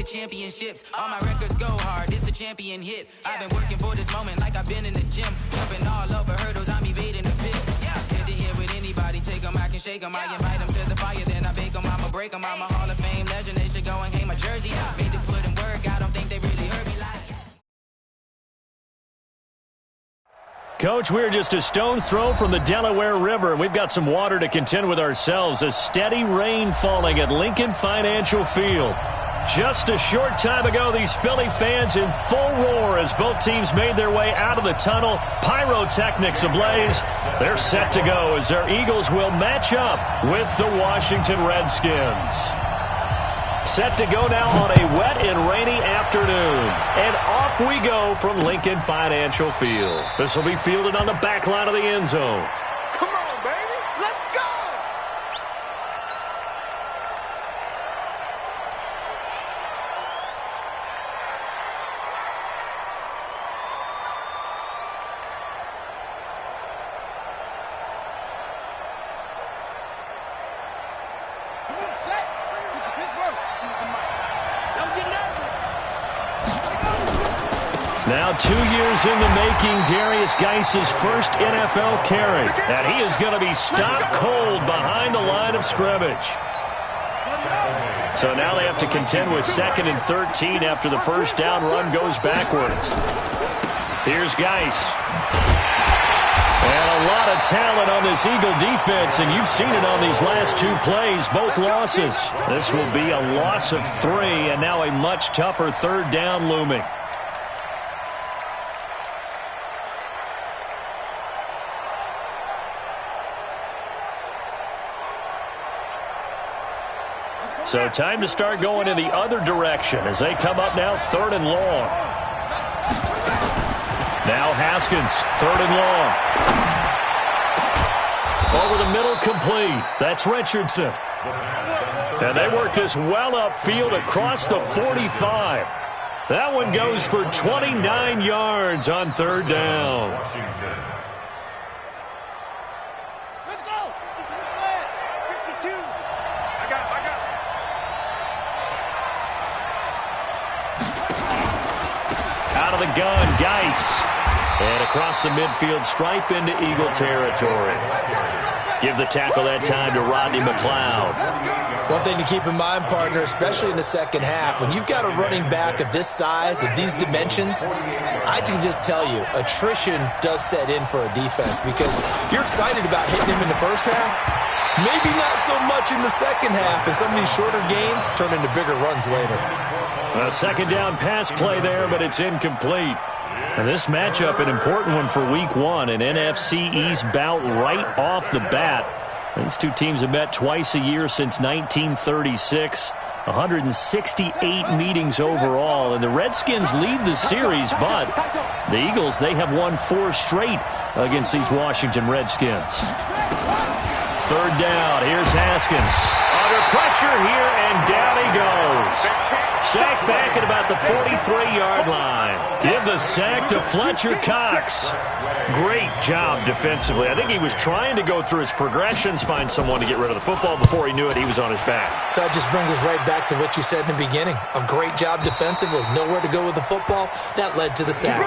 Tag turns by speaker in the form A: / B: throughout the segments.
A: championships. All my records go hard, this a champion hit. I've been working for this moment like I've been in the gym. Jumping all over hurdles, I'm evading the pit. Head to head with anybody, take them, I can shake them. I invite them to the fire, then I bake them, I'ma break them. I'm a Hall of Fame legend, they should go and hang my jersey. Made to put in work, I don't think they really heard me like.
B: Coach, we're just a stone's throw from the Delaware River. We've got some water to contend with ourselves. A steady rain falling at Lincoln Financial Field. Just a short time ago, these Philly fans in full roar as both teams made their way out of the tunnel. Pyrotechnics ablaze. They're set to go as their Eagles will match up with the Washington Redskins. Set to go now on a wet and rainy afternoon. And off we go from Lincoln Financial Field. This will be fielded on the back line of the end zone.
C: Come on, baby. Let's go. Come on, set. Don't get nervous.
B: Now 2 years in the making, Darius Geis's first NFL carry. And he is going to be stopped cold behind the line of scrimmage. So now they have to contend with 2nd and 13 after the first down run goes backwards. Here's Geis. And a lot of talent on this Eagle defense, and you've seen it on these last 2 plays, both losses. This will be a loss of 3, and now a much tougher 3rd down looming. So time to start going in the other direction as they come up now 3rd and long. Now Haskins, 3rd and long. Over the middle, complete. That's Richardson. And they work this well upfield across the 45. That one goes for 29 yards on 3rd down.
C: Let's go. 52. I got it.
B: Out of the gun, Geis. And across the midfield stripe into Eagle territory. Give the tackle that time to Rodney McLeod.
D: One thing to keep in mind, partner, especially in the second half, when you've got a running back of this size, of these dimensions, I can just tell you, attrition does set in for a defense because you're excited about hitting him in the first half. Maybe not so much in the second half, and some of these shorter gains turn into bigger runs later.
B: A 2nd down pass play there, but it's incomplete. And this matchup, an important one for Week 1, an NFC East bout right off the bat. These two teams have met twice a year since 1936. 168 meetings overall, and the Redskins lead the series, but the Eagles, they have won 4 straight against these Washington Redskins. 3rd down, here's Haskins. Under pressure here, and down he goes. Sack back at about the 43-yard line. Give the sack to Fletcher Cox. Great job defensively. I think he was trying to go through his progressions, find someone to get rid of the football. Before he knew it, he was on his back.
D: So that just brings us right back to what you said in the beginning. A great job defensively. Nowhere to go with the football. That led to the sack.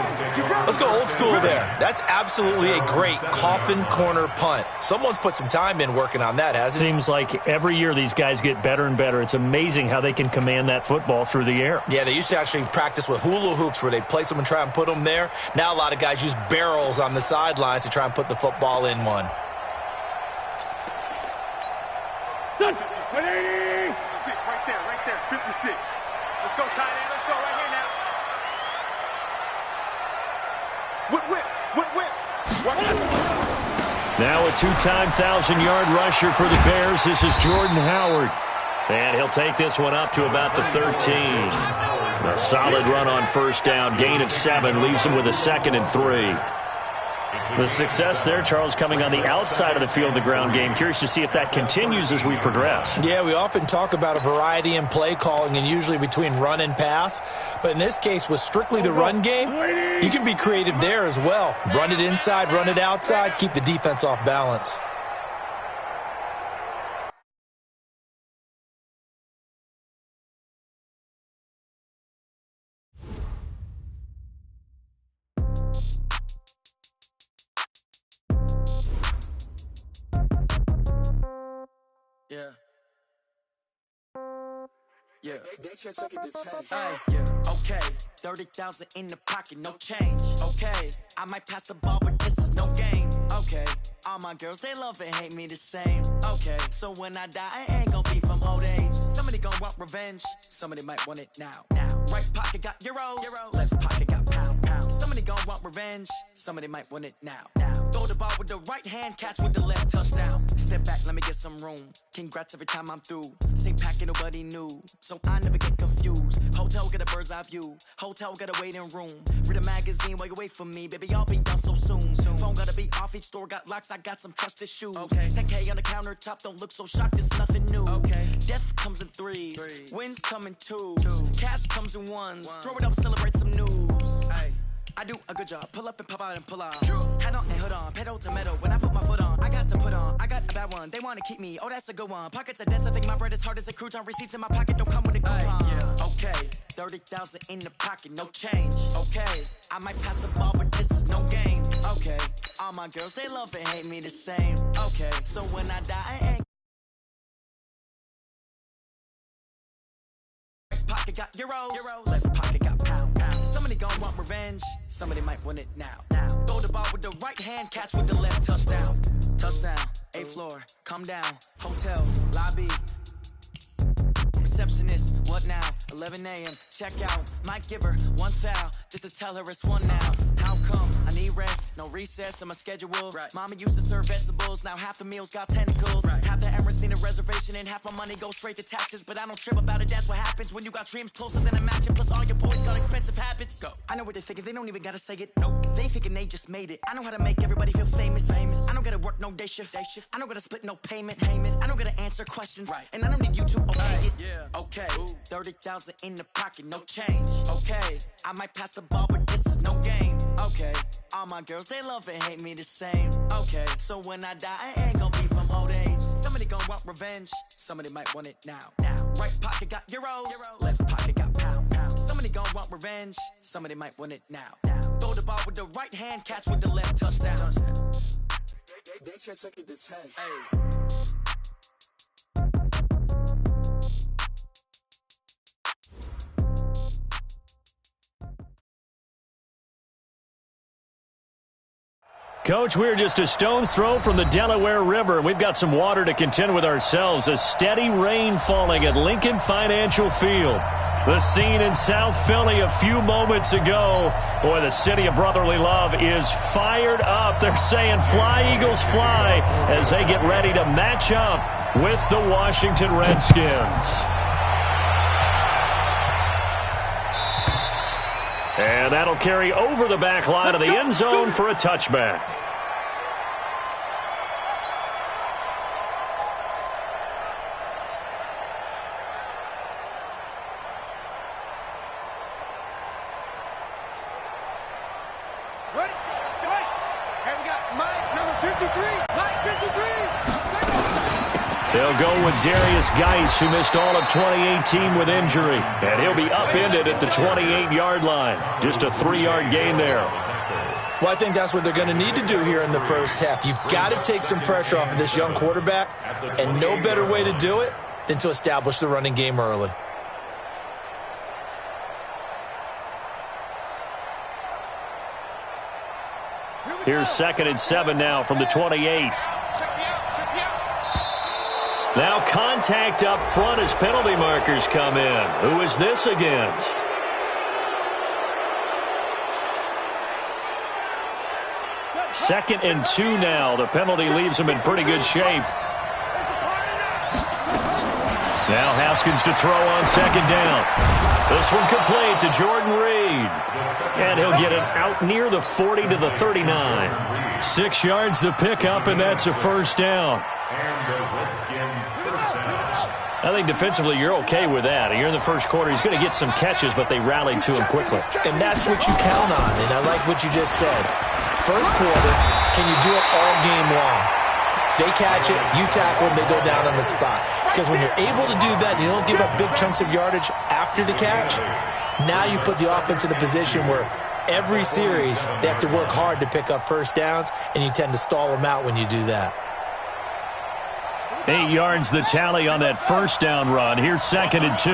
D: Let's go old school there. That's absolutely a great coffin corner punt. Someone's put some time in working on that, hasn't he?
B: Seems like every year these guys get better and better. It's amazing how they can command that football through the air.
D: Yeah, they used to actually practice with hula hoops where they place them and try and put them there. Now a lot of guys use barrels on the sidelines to try and put the football in one.
C: 56, right there, 56. Let's go, tight end. Let's go right here now. Whip.
B: Now a 2-time 1,000-yard rusher for the Bears. This is Jordan Howard. And he'll take this one up to about the 13. A solid run on 1st down. Gain of 7 leaves him with a 2nd and 3. The success there, Charles, coming on the outside of the field, the ground game. Curious to see if that continues as we progress.
D: Yeah, we often talk about a variety in play calling and usually between run and pass. But in this case, with strictly the run game, you can be creative there as well. Run it inside, run it outside, keep the defense off balance.
A: Yeah. Yeah. Hey, yeah. Okay. 30,000 in the pocket, no change. Okay. I might pass the ball, but this is no game. Okay. All my girls, they love and hate me the same. Okay. So when I die, I ain't gon' be from old age. Somebody gon' want revenge. Somebody might want it now. Right pocket got euros. Left pocket got pound. Somebody gon' want revenge. Somebody might want it now. Throw the ball with the right hand, catch with the left, touchdown. Step back, let me get some room. Congrats every time I'm through. Same packet, nobody knew. So I never get confused. Hotel get a bird's eye view. Hotel got a waiting room. Read a magazine while you wait for me. Baby, I'll be done so soon. Phone gotta be off, each store got locks. I got some trusted shoes. 10K on the countertop, don't look so shocked, it's nothing new. Death comes in threes. Wins come in twos. Cash comes in ones. Throw it up, celebrate some news. I do a good job. Pull up and pop out and pull out. Hat on and hood on. Pedal to metal. When I put my foot on, I got to put on. I got a bad one. They want to keep me. Oh, that's a good one. Pockets are dense. I think my bread is hard as a crouton. Receipts in my pocket don't come with a coupon. Okay. 30,000 in the pocket. No change. Okay. I might pass the ball, but this is no game. Okay. All my girls, they love and hate me the same. Okay. So when I die, I ain't. Pocket got euros. Left pocket got pound. Somebody gon' want revenge. Somebody might want it now. Throw the ball with the right hand, catch with the left, touchdown. Touchdown, 8th floor, come down. Hotel, lobby. Receptionist, what now? 11 a.m. Check out. Might give her one foul just to tell her it's one now. How come? I need rest, no recess in my schedule. Mama used to serve vegetables, now half the meals got tentacles. Half the errands need a reservation and half my money goes straight to taxes. But I don't trip about it, that's what happens when you got dreams closer than a match. Plus all your boys got expensive habits. Go. I know what they're thinking, they don't even gotta say it. Nope. They thinking they just made it. I know how to make everybody feel famous. I don't gotta work no day shift. I don't gotta split no payment. I don't gotta answer questions. And I don't need you to okay it. Okay, 30,000 in the pocket, no change. Okay, I might pass the ball, but this is no game. Okay, all my girls, they love and hate me the same. Okay, so when I die, I ain't gon' be from old age. Somebody gon' want revenge. Somebody might want it now. Right pocket got euros. Left pocket got pound. Somebody gon' want revenge. Somebody might want it now. Throw the ball with the right hand, catch with the left, touchdown.
E: They took it to 10.
A: Hey.
B: Coach, we're just a stone's throw from the Delaware River. We've got some water to contend with ourselves. A steady rain falling at Lincoln Financial Field. The scene in South Philly a few moments ago. Boy, the city of brotherly love is fired up. They're saying fly, Eagles, fly, as they get ready to match up with the Washington Redskins. And that'll carry over the back line of the end zone for a touchback.
C: Ready? Let's go. And we got Mike, number 53. Mike, 53.
B: They'll go with Darius Geis, who missed all of 2018 with injury. And he'll be upended at the 28-yard line. Just a 3-yard gain there.
D: Well, I think that's what they're going to need to do here in the first half. You've got to take some pressure off of this young quarterback, and no better way to do it than to establish the running game early.
B: Here's 2nd and 7 now from the 28. Now contact up front as penalty markers come in. Who is this against? Second and 2 now. The penalty leaves him in pretty good shape. Now Haskins to throw on 2nd down. This one complete to Jordan Reed. And he'll get it out near the 40 to the 39. 6 yards the pickup, and that's a first down. I think defensively you're okay with that. Here in the first quarter, he's going to get some catches, but they rallied to him quickly.
D: And that's what you count on, and I like what you just said. First quarter, can you do it all game long? They catch it, you tackle them, they go down on the spot. Because when you're able to do that, you don't give up big chunks of yardage after the catch, now you put the offense in a position where every series they have to work hard to pick up first downs, and you tend to stall them out when you do that.
B: 8 yards the tally on that first down run. Here's 2nd and 2.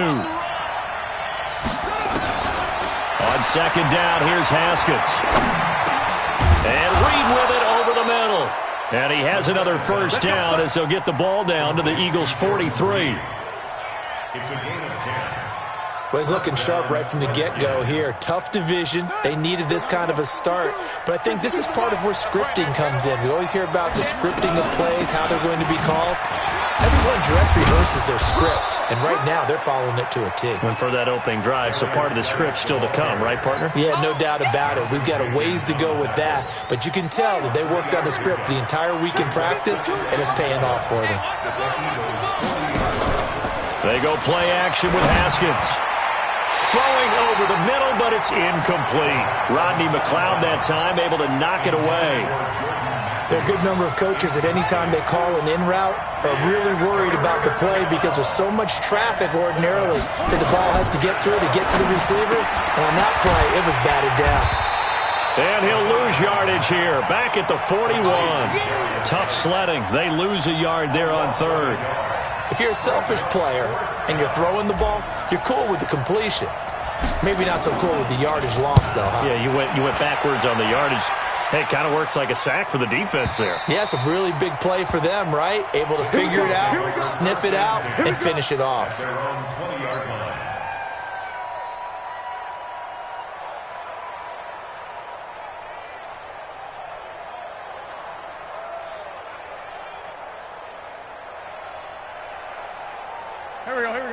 B: On 2nd down, here's Haskins. And Reed with it over the middle. And he has another first down as they'll get the ball down to the Eagles' 43.
E: It's a gain of 10.
D: Well, he's looking sharp right from the get-go here. Tough division. They needed this kind of a start. But I think this is part of where scripting comes in. We always hear about the scripting of plays, how they're going to be called. Everyone dress rehearses their script, and right now they're following it to a T.
B: And for that opening drive, so part of the script still to come, right, partner?
D: Yeah, no doubt about it. We've got a ways to go with that, but you can tell that they worked on the script the entire week in practice, and it's paying off for them.
B: They go play action with Haskins. Throwing over the middle, but it's incomplete. Rodney McLeod that time able to knock it away.
D: There are a good number of coaches that any time they call an in route are really worried about the play because there's so much traffic ordinarily that the ball has to get through to get to the receiver. And on that play, it was batted down.
B: And he'll lose yardage here. Back at the 41. Tough sledding. They lose a yard there on 3rd.
D: If you're a selfish player and you're throwing the ball, you're cool with the completion. Maybe not so cool with the yardage loss, though, huh?
B: Yeah, you went backwards on the yardage. Hey, it kind of works like a sack for the defense there.
D: Yeah, it's a really big play for them, right? Able to figure it out, sniff it out, and finish it off.
E: Their own 20-yard line.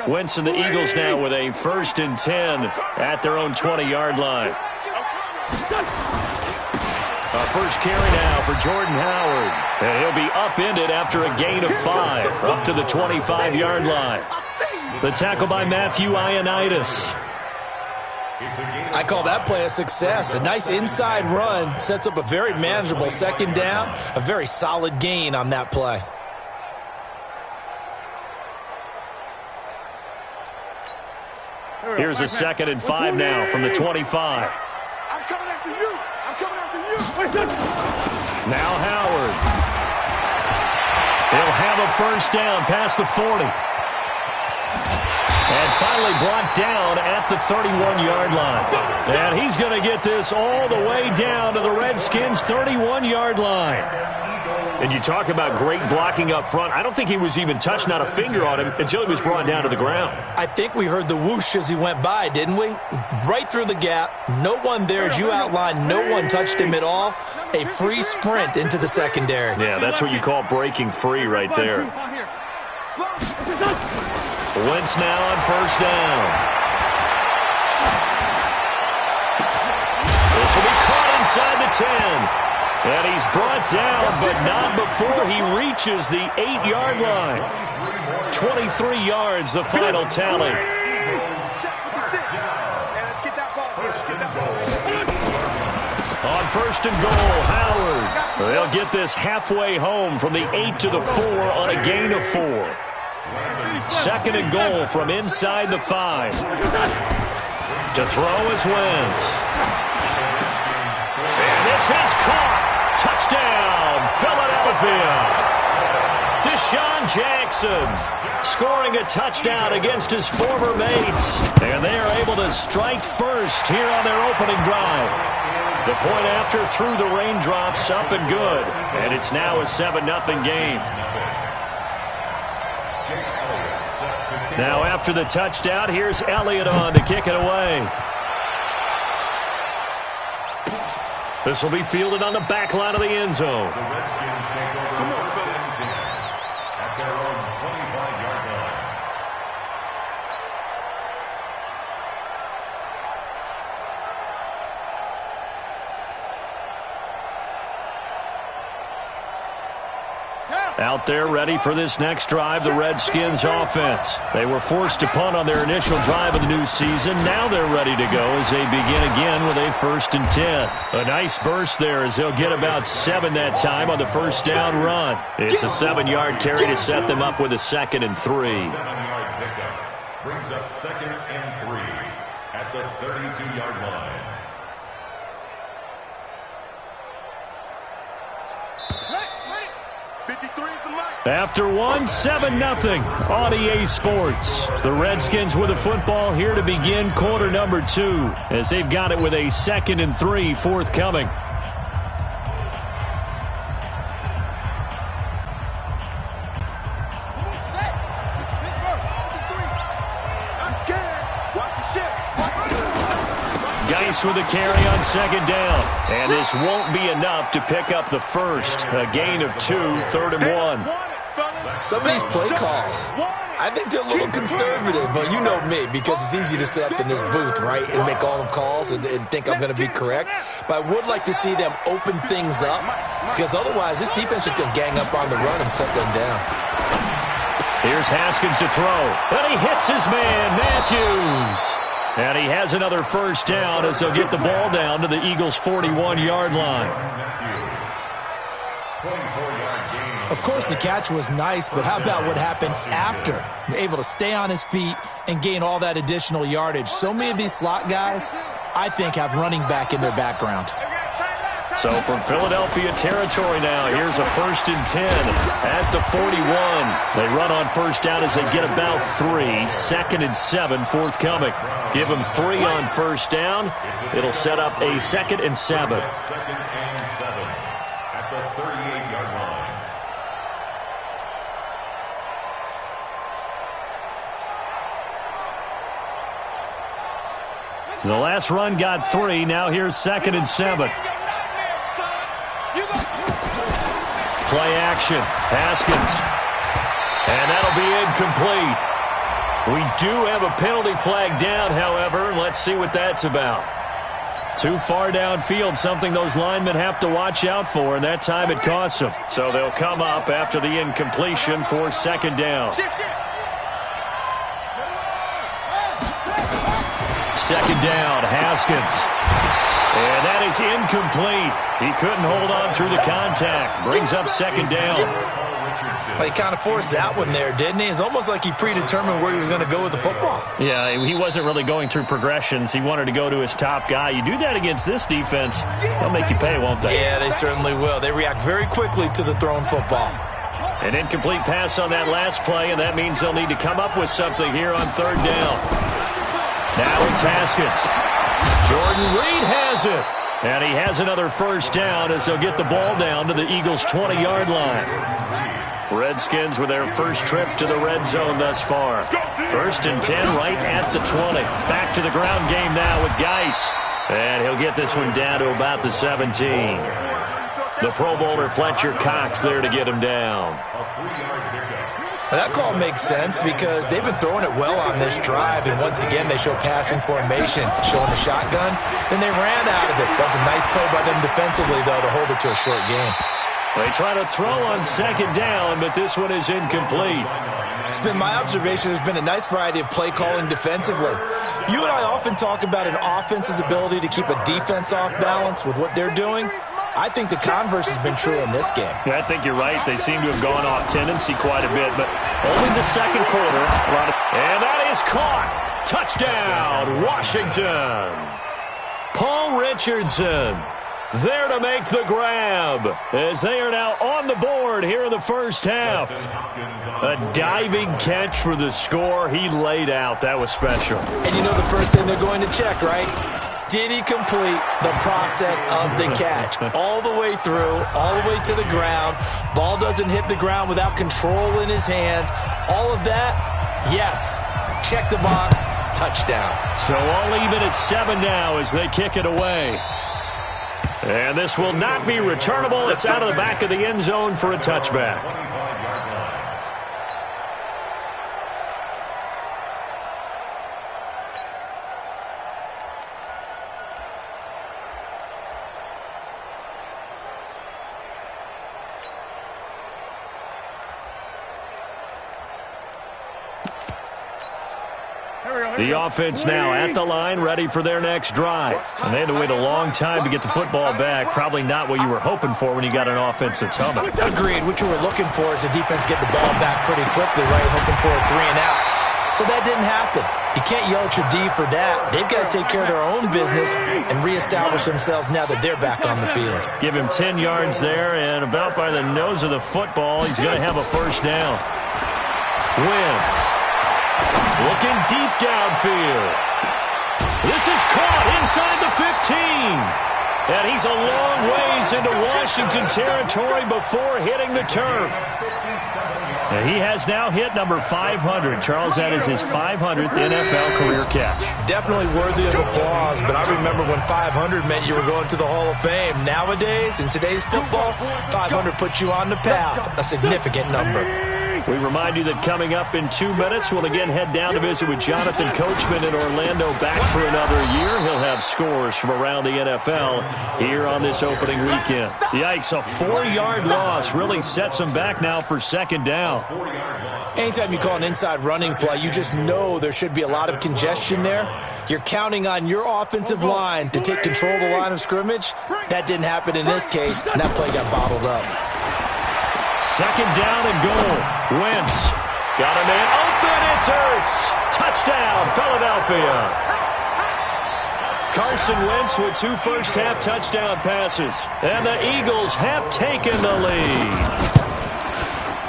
B: Wentz and the Eagles now with a 1st and 10 at their own 20-yard line. Our first carry now for Jordan Howard. And he'll be upended after a gain of 5, up to the 25-yard line. The tackle by Matthew Ioannidis.
D: I call that play a success. A nice inside run sets up a very manageable 2nd down. A very solid gain on that play.
B: Here's a 2nd and 5 now from the 25.
C: I'm coming after you. I'm coming after you.
B: Now Howard. He'll have a first down past the 40. And finally brought down at the 31-yard line. And he's going to get this all the way down to the Redskins' 31-yard line. And you talk about great blocking up front. I don't think he was even touched, not a finger on him, until he was brought down to the ground.
D: I think we heard the whoosh as he went by, didn't we? Right through the gap. No one there, as you outlined. No one touched him at all. A free sprint into the secondary.
B: Yeah, that's what you call breaking free right there. Wentz now on first down. This will be caught inside the 10. And he's brought down, but not before he reaches the 8-yard line. 23 yards, the final tally. On 1st and goal, Howard. They'll get this halfway home from the 8 to the 4 on a gain of 4. 2nd and goal from inside the 5. To throw is Wentz. And this is caught. Touchdown, Philadelphia. Deshaun Jackson scoring a touchdown against his former mates. And they are able to strike first here on their opening drive. The point after through the raindrops, up and good. And it's now a 7-0 game. Now after the touchdown, here's Elliott on to kick it away. This will be fielded on the back line of the end zone.
E: The Redskins take over 1st and 10 at their own 25-yard line.
B: Out there ready for this next drive, the Redskins offense. They were forced to punt on their initial drive of the new season. Now they're ready to go as they begin again with a 1st and 10. A nice burst there as they'll get about 7 that time on the first down run. It's a 7-yard carry to set them up with a 2nd and 3.
E: 7-yard pickup brings up 2nd and 3 at the 32-yard line.
C: Hey, 53 is the mic.
B: After one, 7-0 on EA Sports. The Redskins with the football here to begin quarter number 2 as they've got it with a 2nd and 3 forthcoming. Geis with a carry on 2nd down. And this won't be enough to pick up the first. A gain of 2, 3rd and 1.
D: Some of these play calls, I think they're a little conservative, but you know me, because it's easy to sit up in this booth, right, and make all the calls and think I'm going to be correct. But I would like to see them open things up, because otherwise this defense is going to gang up on the run and shut them down.
B: Here's Haskins to throw, and he hits his man, Matthews. And he has another first down as they'll get the ball down to the Eagles' 41-yard line.
D: Of course, the catch was nice, but how about what happened after? Able to stay on his feet and gain all that additional yardage. So many of these slot guys, I think, have running back in their background.
B: So from Philadelphia territory now, here's a 1st and 10 at the 41. They run on first down as they get about 3. 2nd and 7 forthcoming. Give them 3 on first down. It'll set up a 2nd and 7.
E: 2nd and 7 at the 38-yard line.
B: The last run got 3. Now here's 2nd and 7. Play action. Haskins. And that'll be incomplete. We do have a penalty flag down, however. Let's see what that's about. Too far downfield, something those linemen have to watch out for, and that time it costs them. So they'll come up after the incompletion for 2nd down. 2nd down, Haskins. And that is incomplete. He couldn't hold on through the contact. Brings up 2nd down.
D: Well, he kind of forced that one there, didn't he? It's almost like he predetermined where he was going to go with the football.
B: Yeah, he wasn't really going through progressions. He wanted to go to his top guy. You do that against this defense, they'll make you pay, won't they?
D: Yeah, they certainly will. They react very quickly to the thrown football.
B: An incomplete pass on that last play, and that means they'll need to come up with something here on 3rd down. Now it's Haskins. Jordan Reed has it. And he has another first down as they'll get the ball down to the Eagles' 20-yard line. Redskins with their first trip to the red zone thus far. 1st and 10 right at the 20. Back to the ground game now with Geis. And he'll get this one down to about the 17. The Pro Bowler Fletcher Cox there to get him down.
D: That call makes sense because they've been throwing it well on this drive, and once again they show passing formation, showing the shotgun. Then they ran out of it. That was a nice play by them defensively, though, to hold it to a short game.
B: They try to throw on 2nd down, but this one is incomplete.
D: It's been my observation there's been a nice variety of play calling defensively. You and I often talk about an offense's ability to keep a defense off balance with what they're doing. I think the converse has been true in this game.
B: Yeah, I think you're right. They seem to have gone off tendency quite a bit, but only the 2nd quarter. And that is caught. Touchdown, Washington. Paul Richardson there to make the grab as they are now on the board here in the first half. A diving catch for the score. He laid out. That was special.
D: And you know the first thing they're going to check, right? Did he complete the process of the catch? All the way through, all the way to the ground. Ball doesn't hit the ground without control in his hands. All of that, yes. Check the box, touchdown.
B: So all even at 7 now as they kick it away. And this will not be returnable. It's out of the back of the end zone for a touchback. The offense now at the line, ready for their next drive. And they had to wait a long time to get the football back. Probably not what you were hoping for when you got an offense that's humming.
D: Agreed. What you were looking for is the defense get the ball back pretty quickly, right? Hoping for a 3 and out. So that didn't happen. You can't yell at your D for that. They've got to take care of their own business and reestablish themselves now that they're back on the field.
B: Give him 10 yards there, and about by the nose of the football, he's going to have a first down. Wentz looking deep downfield. This is caught inside the 15. And he's a long ways into Washington territory before hitting the turf. And he has now hit number 500. Charles, that is his 500th NFL career catch.
D: Definitely worthy of applause, but I remember when 500 meant you were going to the Hall of Fame. Nowadays, in today's football, 500 puts you on the path, a significant number.
B: We remind you that coming up in 2 minutes, we'll again head down to visit with Jonathan Coachman in Orlando, back for another year. He'll have scores from around the NFL here on this opening weekend. Yikes, a 4-yard loss really sets him back now for second down.
D: Anytime you call an inside running play, you just know there should be a lot of congestion there. You're counting on your offensive line to take control of the line of scrimmage. That didn't happen in this case, and that play got bottled up.
B: Second down and goal. Wentz got a man open. It's Ertz. Touchdown, Philadelphia. Carson Wentz with 2 first-half touchdown passes. And the Eagles have taken the lead.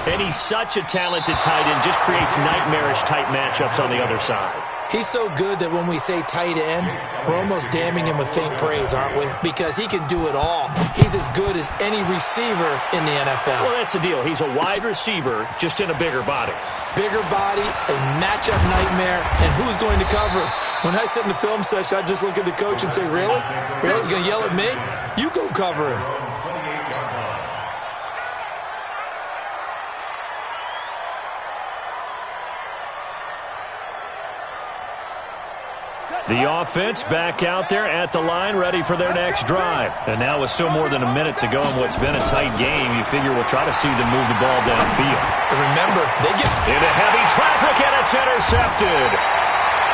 B: And he's such a talented tight end. Just creates nightmarish-type matchups on the other side.
D: He's so good that when we say tight end, we're almost damning him with faint praise, aren't we? Because he can do it all. He's as good as any receiver in the NFL.
B: Well, that's the deal. He's a wide receiver, just in a bigger body.
D: Bigger body, a matchup nightmare, and who's going to cover him? When I sit in the film session, I just look at the coach and say, really? Really? You going to yell at me? You go cover him.
B: The offense back out there at the line, ready for their next drive. And now with still more than a minute to go in what's been a tight game, you figure we'll try to see them move the ball downfield.
D: And remember, they get
B: into heavy traffic, and it's intercepted.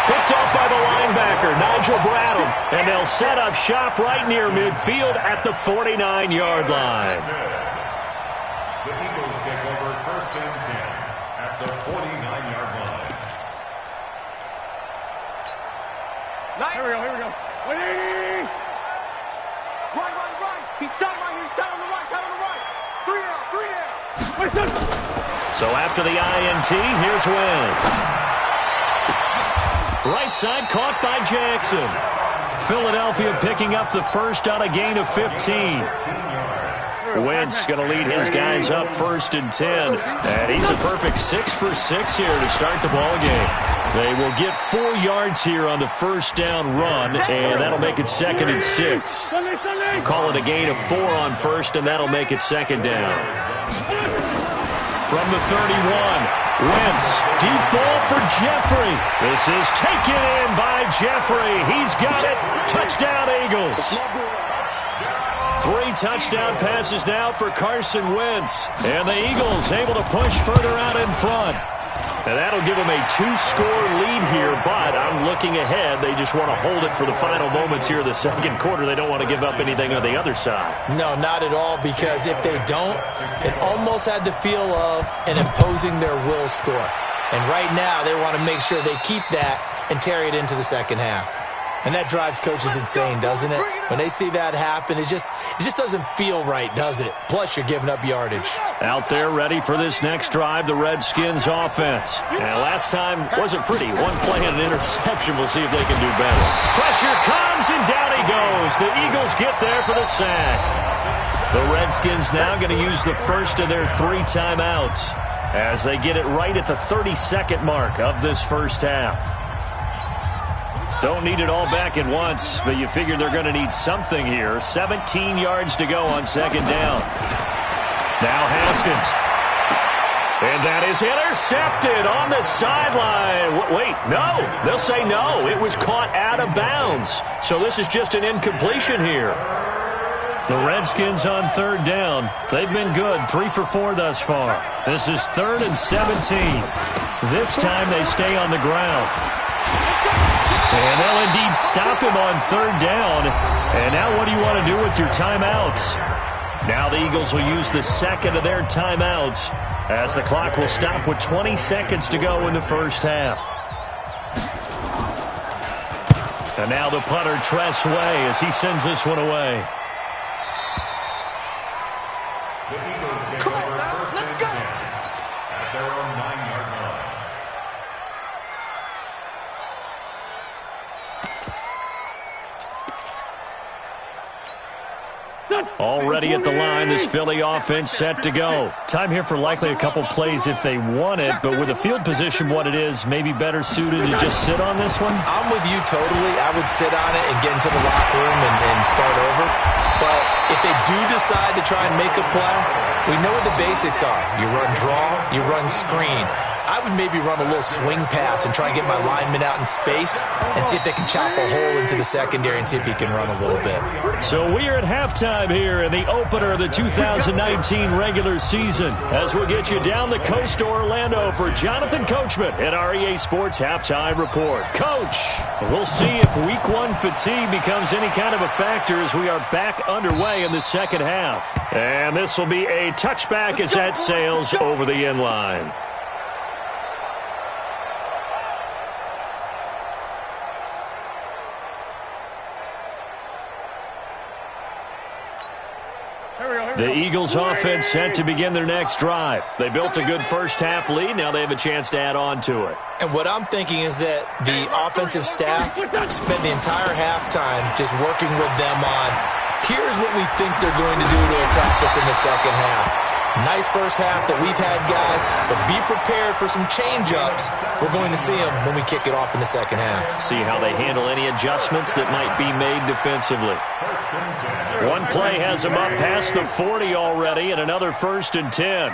B: Picked off by the linebacker, Nigel Bradham. And they'll set up shop right near midfield at the 49-yard line.
E: The Eagles take over first and 10 at the 49-yard line.
C: Here we go. Right. He's tight right here. He's tight on the right. 3 down.
B: So after the INT, here's Wentz. Right side caught by Jackson. Philadelphia picking up the first on a gain of 15. Wentz going to lead his guys up first and 10. And he's a perfect 6 for 6 here to start the ball game. They will get 4 yards here on the first down run, and that'll make it second and 6. Call it a gain of 4 on first, and that'll make it second down. From the 31, Wentz, deep ball for Jeffrey. This is taken in by Jeffrey. He's got it. Touchdown, Eagles. 3 touchdown passes now for Carson Wentz. And the Eagles able to push further out in front. And that'll give them a 2-score lead here, but I'm looking ahead. They just want to hold it for the final moments here of the second quarter. They don't want to give up anything on the other side.
D: No, not at all, because if they don't, it almost had the feel of an imposing their will score. And right now, they want to make sure they keep that and carry it into the second half. And that drives coaches insane, doesn't it? When they see that happen, it just doesn't feel right, does it? Plus, you're giving up yardage.
B: Out there ready for this next drive, the Redskins offense. And last time wasn't pretty. 1 play and an interception. We'll see if they can do better. Pressure comes, and down he goes. The Eagles get there for the sack. The Redskins now going to use the first of their 3 timeouts as they get it right at the 30-second mark of this first half. Don't need it all back at once, but you figure they're going to need something here. 17 yards to go on second down. Now Haskins. And that is intercepted on the sideline. Wait, no. They'll say no. It was caught out of bounds. So this is just an incompletion here. The Redskins on third down. They've been good, 3 for 4 thus far. This is 3rd and 17. This time they stay on the ground. And they'll indeed stop him on third down. And now what do you want to do with your timeouts? Now the Eagles will use the second of their timeouts as the clock will stop with 20 seconds to go in the first half. And now the punter, Tress Way, as he sends this one away.
E: The Eagles get over first and 10 at their own 9-yard line.
B: Already at the line, this Philly offense set to go. Time here for likely a couple plays if they want it, but with the field position what it is, maybe better suited to just sit on this one?
D: I'm with you totally. I would sit on it and get into the locker room and start over. But if they do decide to try and make a play, we know what the basics are. You run draw, you run screen. I would maybe run a little swing pass and try and get my lineman out in space and see if they can chop a hole into the secondary and see if he can run a little bit.
B: So we are at halftime here in the opener of the 2019 regular season as we'll get you down the coast to Orlando for Jonathan Coachman at our EA Sports Halftime Report. Coach, we'll see if Week 1 fatigue becomes any kind of a factor as we are back underway in the second half. And this will be a touchback as that sails over the end line. The Eagles offense set to begin their next drive. They built a good first-half lead. Now they have a chance to add on to it.
D: And what I'm thinking is that the offensive staff spent the entire halftime just working with them on, here's what we think they're going to do to attack us in the second half. Nice first half that we've had, guys, but be prepared for some change-ups. We're going to see them when we kick it off in the second half.
B: See how they handle any adjustments that might be made defensively. One play has them up past the 40 already, and another 1st and 10.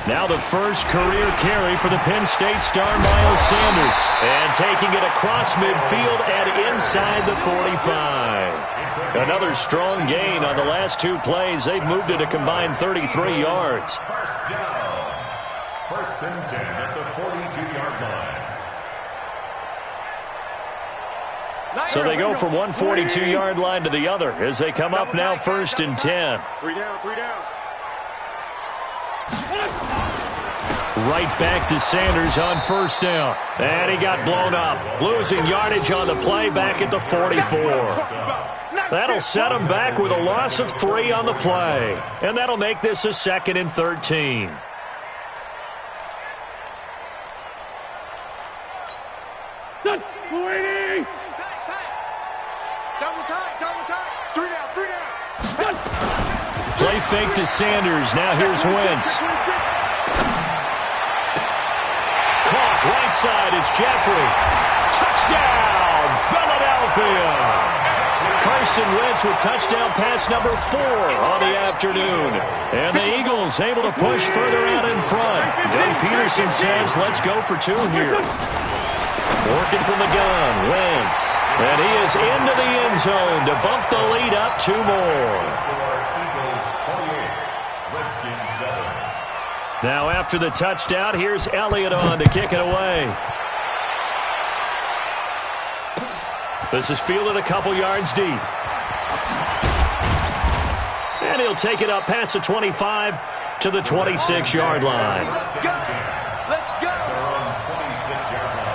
B: Now the first career carry for the Penn State star Miles Sanders. And taking it across midfield and inside the 45. Another strong gain on the last 2 plays. They've moved it a combined 33 yards.
E: First down. 1st and 10 at the 42-yard line.
B: So they go from one 42-yard line to the other as they come up now 1st and 10.
C: 3 down, 3 down.
B: Right back to Sanders on 1st down. And he got blown up. Losing yardage on the play back at the 44. That'll set him back with a loss of 3 on the play. And that'll make this a 2nd and 13.
C: Double tight, double tight. 3 down, 3 down.
B: Play fake to Sanders. Now here's Wentz. Caught right side. It's Jeffrey. Touchdown, Philadelphia. Carson Wentz with touchdown pass number 4 on the afternoon. And the Eagles able to push further out in front. Doug Peterson says, let's go for 2 here. Working from the gun, Wentz. And he is into the end zone to bump the lead up 2 more. Now after the touchdown, here's Elliott on to kick it away. This is fielded a couple yards deep. And he'll take it up past the 25 to the 26-yard line.
C: Let's go.
E: They're on 26-yard line.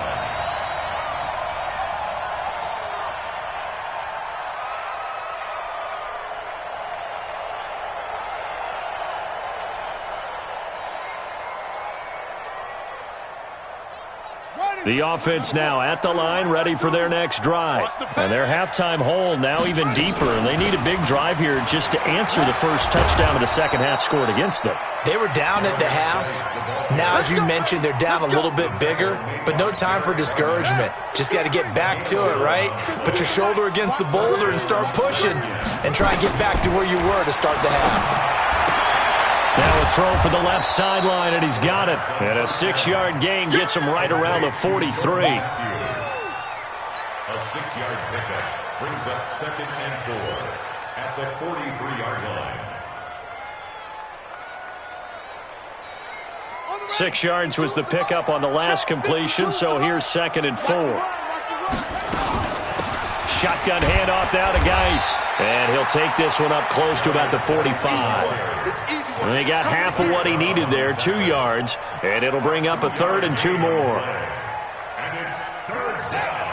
B: The offense now at the line, ready for their next drive. And their halftime hole now even deeper, and they need a big drive here just to answer the first touchdown of the second half scored against them.
D: They were down at the half. Now, as you mentioned, they're down a little bit bigger, but no time for discouragement. Just got to get back to it, right? Put your shoulder against the boulder and start pushing and try and get back to where you were to start the half.
B: Now a throw for the left sideline, and he's got it. And a 6-yard gain gets him right around the 43.
E: A 6-yard pickup brings up 2nd and 4 at the 43-yard line.
B: 6 yards was the pickup on the last completion, so here's 2nd and 4. Shotgun handoff now to Geis. And he'll take this one up close to about the 45. And they got half of what he needed there, 2 yards. And it'll bring up a 3rd and 2 more.
E: And it's 3rd down.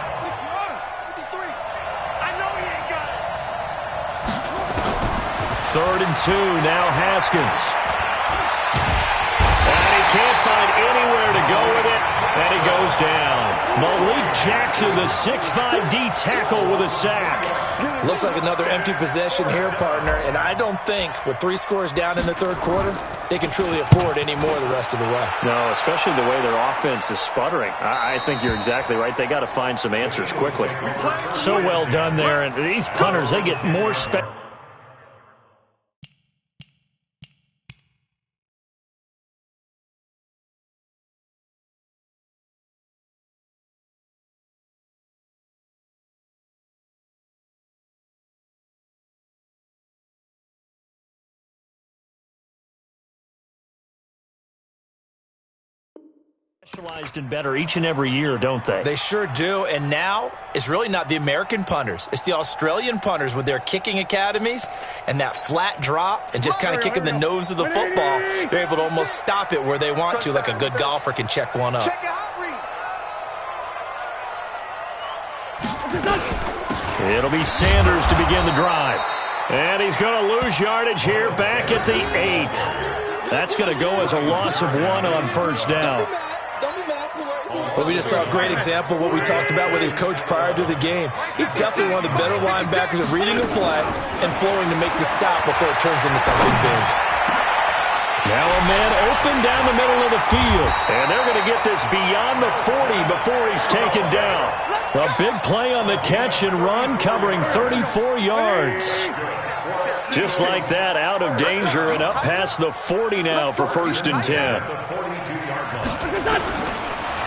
B: 3rd and 2. Now Haskins. And he can't find anywhere to go with it. And he goes down. Malik Jackson, the 6'5" D tackle with a sack.
D: Looks like another empty possession here, partner. And I don't think, with 3 scores down in the 3rd quarter, they can truly afford any more the rest of the way.
B: No, especially the way their offense is sputtering. I think you're exactly right. They got to find some answers quickly. So well done there. And these punters, they get more specialized and better each and every year, don't they?
D: They sure do. And now it's really not the American punters. It's the Australian punters with their kicking academies and that flat drop and just kind of kicking the nose of the football. They're able to almost stop it where they want to, like a good golfer can check one up.
B: It'll be Sanders to begin the drive. And he's going to lose yardage here back at the 8. That's going to go as a loss of 1 on 1st down.
D: Well, we just saw a great example of what we talked about with his coach prior to the game. He's definitely one of the better linebackers at reading a play and flowing to make the stop before it turns into something big.
B: Now a man open down the middle of the field. And they're going to get this beyond the 40 before he's taken down. A big play on the catch and run, covering 34 yards. Just like that, out of danger and up past the 40 now for 1st and 10.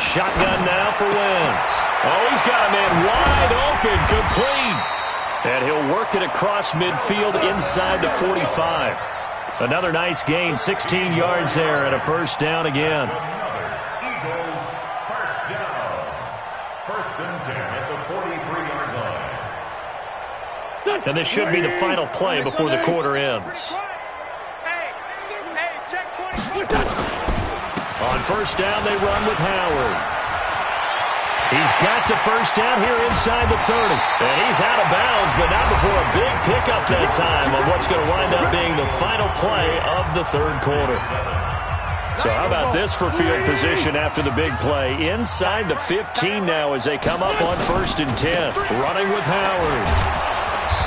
B: Shotgun now for Wentz. Oh, he's got a man wide open, complete. And he'll work it across midfield inside the 45. Another nice gain, 16 yards there and a 1st down again.
E: Eagles, 1st down. 1st and 10 at the 43-yard line.
B: And this should be the final play before the quarter ends. On 1st down, they run with Howard. He's got the 1st down here inside the 30. And he's out of bounds, but not before a big pickup that time on what's going to wind up being the final play of the 3rd quarter. So how about this for field position after the big play? Inside the 15 now as they come up on 1st and 10. Running with Howard.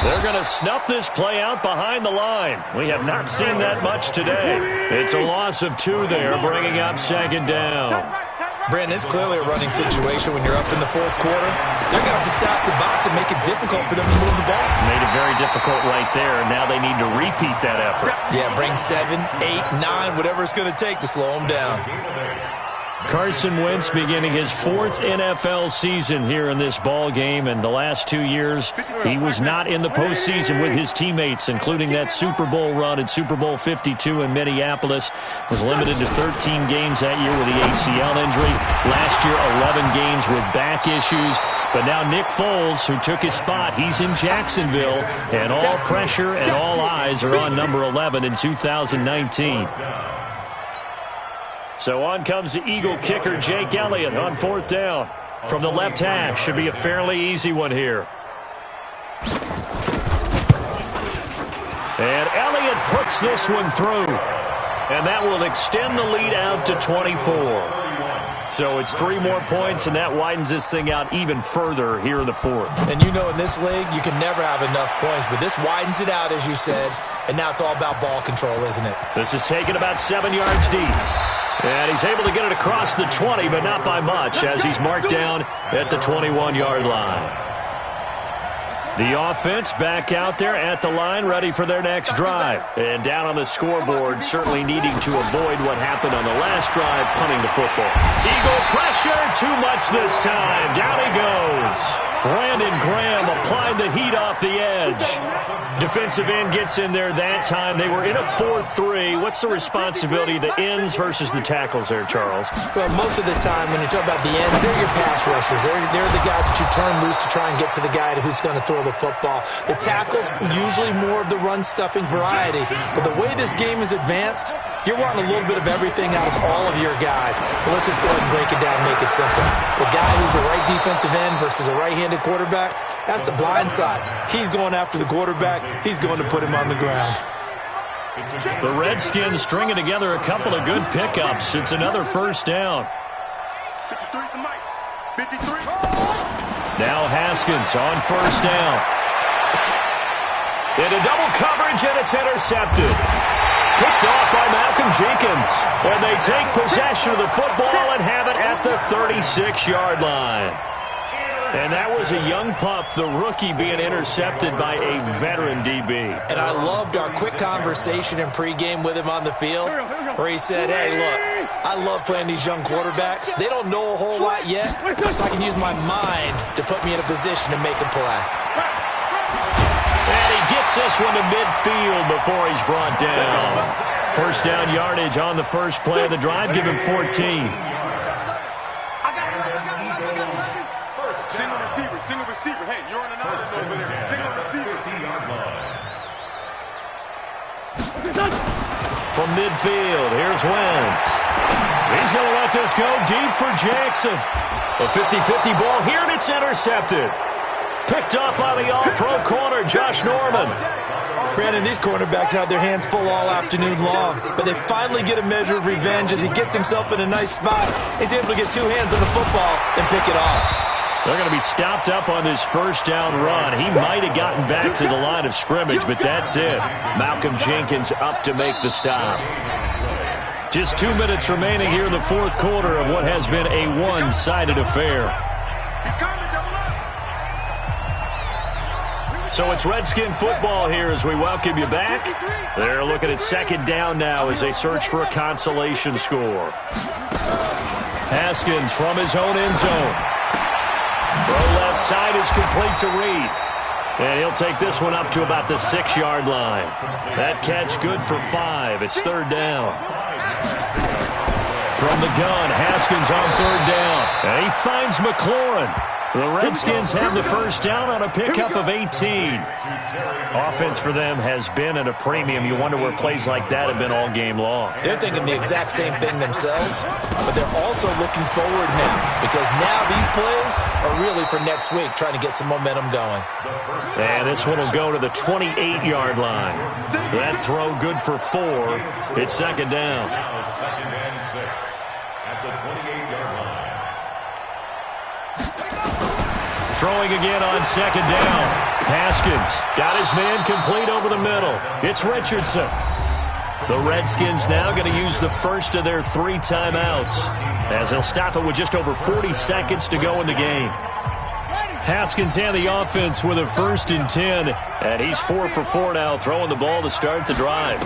B: They're going to snuff this play out behind the line. We have not seen that much today. It's a loss of 2 there, bringing up 2nd down.
D: Brandon, it's clearly a running situation when you're up in the 4th quarter. They're going to have to stop the box and make it difficult for them to move the ball.
B: Made it very difficult right there, and now they need to repeat that effort.
D: Yeah, bring 7, 8, 9, whatever it's going to take to slow them down.
B: Carson Wentz beginning his 4th NFL season here in this ball game, and the last 2 years he was not in the postseason with his teammates, including that Super Bowl run in Super Bowl 52 in Minneapolis. Was limited to 13 games that year with the ACL injury. Last year, 11 games with back issues. But now Nick Foles, who took his spot, he's in Jacksonville, and all pressure and all eyes are on number 11 in 2019. So on comes the Eagle kicker, Jake Elliott, on 4th down. From the left hash, should be a fairly easy one here. And Elliott puts this one through. And that will extend the lead out to 24. So it's 3 more points, and that widens this thing out even further here in the 4th.
D: And you know in this league, you can never have enough points, but this widens it out, as you said, and now it's all about ball control, isn't it?
B: This is taken about 7 yards deep. And he's able to get it across the 20, but not by much, as he's marked down at the 21-yard line. The offense back out there at the line, ready for their next drive. And down on the scoreboard, certainly needing to avoid what happened on the last drive, punting the football. Eagle pressure, too much this time. Down he goes. Brandon Graham applied the heat off the edge. Defensive end gets in there that time. They were in a 4-3. What's the responsibility of the ends versus the tackles there, Charles?
D: Well, most of the time when you talk about the ends, they're your pass rushers. They're the guys that you turn loose to try and get to the guy who's going to throw the football. The tackles, usually more of the run-stuffing variety. But the way this game is advanced, you're wanting a little bit of everything out of all of your guys. But let's just go ahead and break it down and make it simple. The guy who's a right defensive end versus a right-handed quarterback, that's the blind side. He's going after the quarterback. He's going to put him on the ground.
B: The Redskins stringing together a couple of good pickups. It's another first down.
C: 53 to Mike. 53.
B: Now Haskins on first down. Into double coverage, and it's intercepted. Picked off by Malcolm Jenkins. And they take possession of the football and have it at the 36-yard line. And that was a young pup, the rookie, being intercepted by a veteran DB.
D: And I loved our quick conversation in pregame with him on the field where he said, hey, look, I love playing these young quarterbacks. They don't know a whole lot yet, so I can use my mind to put me in a position to make a play.
B: And he gets this one to midfield before he's brought down. First down yardage on the first play of the drive. Give him 14.
C: Single receiver. Hey, you're on an island over there. Single receiver.
B: From midfield, here's Wentz. He's going to let this go deep for Jackson. A 50-50 ball here, and it's intercepted. Picked up by the all-pro corner, Josh Norman.
D: Brandon, these cornerbacks had their hands full all afternoon long, but they finally get a measure of revenge as he gets himself in a nice spot. He's able to get two hands on the football and pick it off.
B: They're going to be stopped up on this first down run. He might have gotten back to the line of scrimmage, but that's it. Malcolm Jenkins up to make the stop. Just 2 minutes remaining here in the fourth quarter of what has been a one-sided affair. So it's Redskin football here as we welcome you back. They're looking at second down now as they search for a consolation score. Haskins from his own end zone. Throw left side is complete to Reed. And he'll take this one up to about the 6-yard line. That catch good for 5. It's third down. From the gun, Haskins on third down. And he finds McLaurin. The Redskins have the first down on a pickup of 18. Offense for them has been at a premium. You wonder where plays like that have been all game long.
D: They're thinking the exact same thing themselves, but they're also looking forward now because now these plays are really for next week, trying to get some momentum going.
B: And this one will go to the 28-yard line. That throw good for 4. It's second down.
E: Now second and 6 at the 28-yard line.
B: Throwing again on second down. Haskins got his man complete over the middle. It's Richardson. The Redskins now going to use the first of their 3 timeouts as they'll stop it with just over 40 seconds to go in the game. Haskins and the offense with a 1st and 10, and he's 4 for 4 now, throwing the ball to start the drive.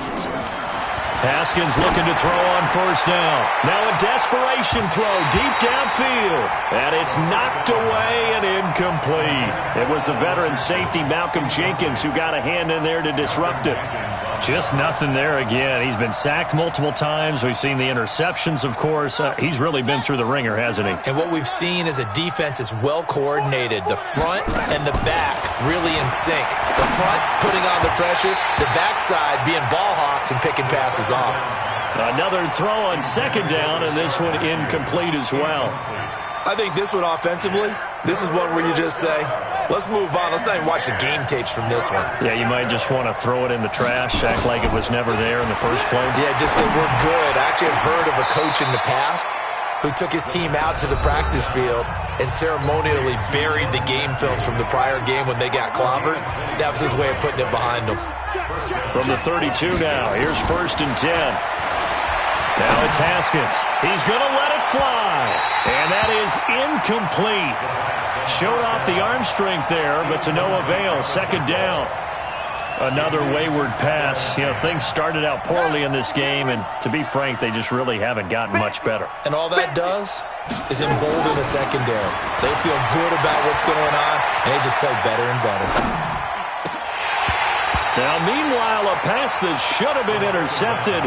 B: Haskins looking to throw on first down. Now a desperation throw deep downfield. And it's knocked away and incomplete. It was the veteran safety Malcolm Jenkins who got a hand in there to disrupt it. Just nothing there again. He's been sacked multiple times. We've seen the interceptions, of course. He's really been through the ringer, hasn't he?
D: And what we've seen is a defense that's well coordinated. The front and the back really in sync. The front putting on the pressure, the backside being ball hawks and picking passes off.
B: Another throw on second down, and this one incomplete as well.
D: I think this one offensively, this is one where you just say, let's move on. Let's not even watch the game tapes from this one.
B: Yeah, you might just want to throw it in the trash, act like it was never there in the first place.
D: Yeah, just say we're good. I actually have heard of a coach in the past who took his team out to the practice field and ceremonially buried the game films from the prior game when they got clobbered. That was his way of putting it behind them.
B: From the 32 now, here's 1st and 10. Now it's Haskins. He's going to let it fly. And that is incomplete. Showed off the arm strength there, but to no avail. Second down. Another wayward pass. You know, things started out poorly in this game, and to be frank, they just really haven't gotten much better.
D: And all that does is embolden the secondary. They feel good about what's going on, and they just play better and better.
B: Now, meanwhile, a pass that should have been intercepted,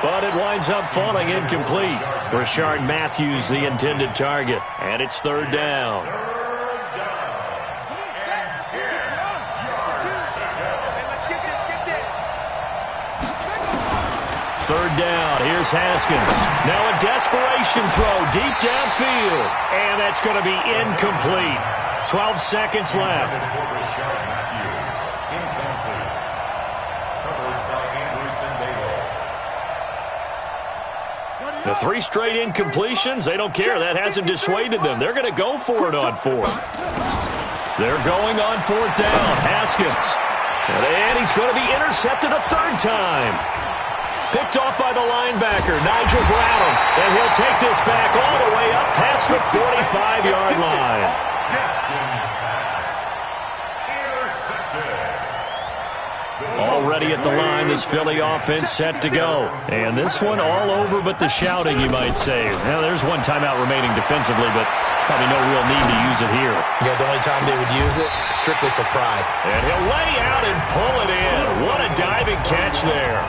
B: but it winds up falling incomplete. Rashard Matthews, the intended target, and it's third down. Third down, here's Haskins. Now a desperation throw deep downfield, and that's going to be incomplete. 12 seconds left. The 3 straight incompletions, they don't care. That hasn't dissuaded them. They're going to go for it on 4th. They're going on 4th down. Haskins. And he's going to be intercepted a 3rd time. Picked off by the linebacker, Nigel Bradham. And he'll take this back all the way up past the 45-yard line. Already at the line, this Philly offense set to go. And this one all over but the shouting, you might say. Now, there's one timeout remaining defensively, but probably no real need to use it here.
D: Yeah, the only time they would use it, strictly for pride.
B: And he'll lay out and pull it in. What a diving catch there.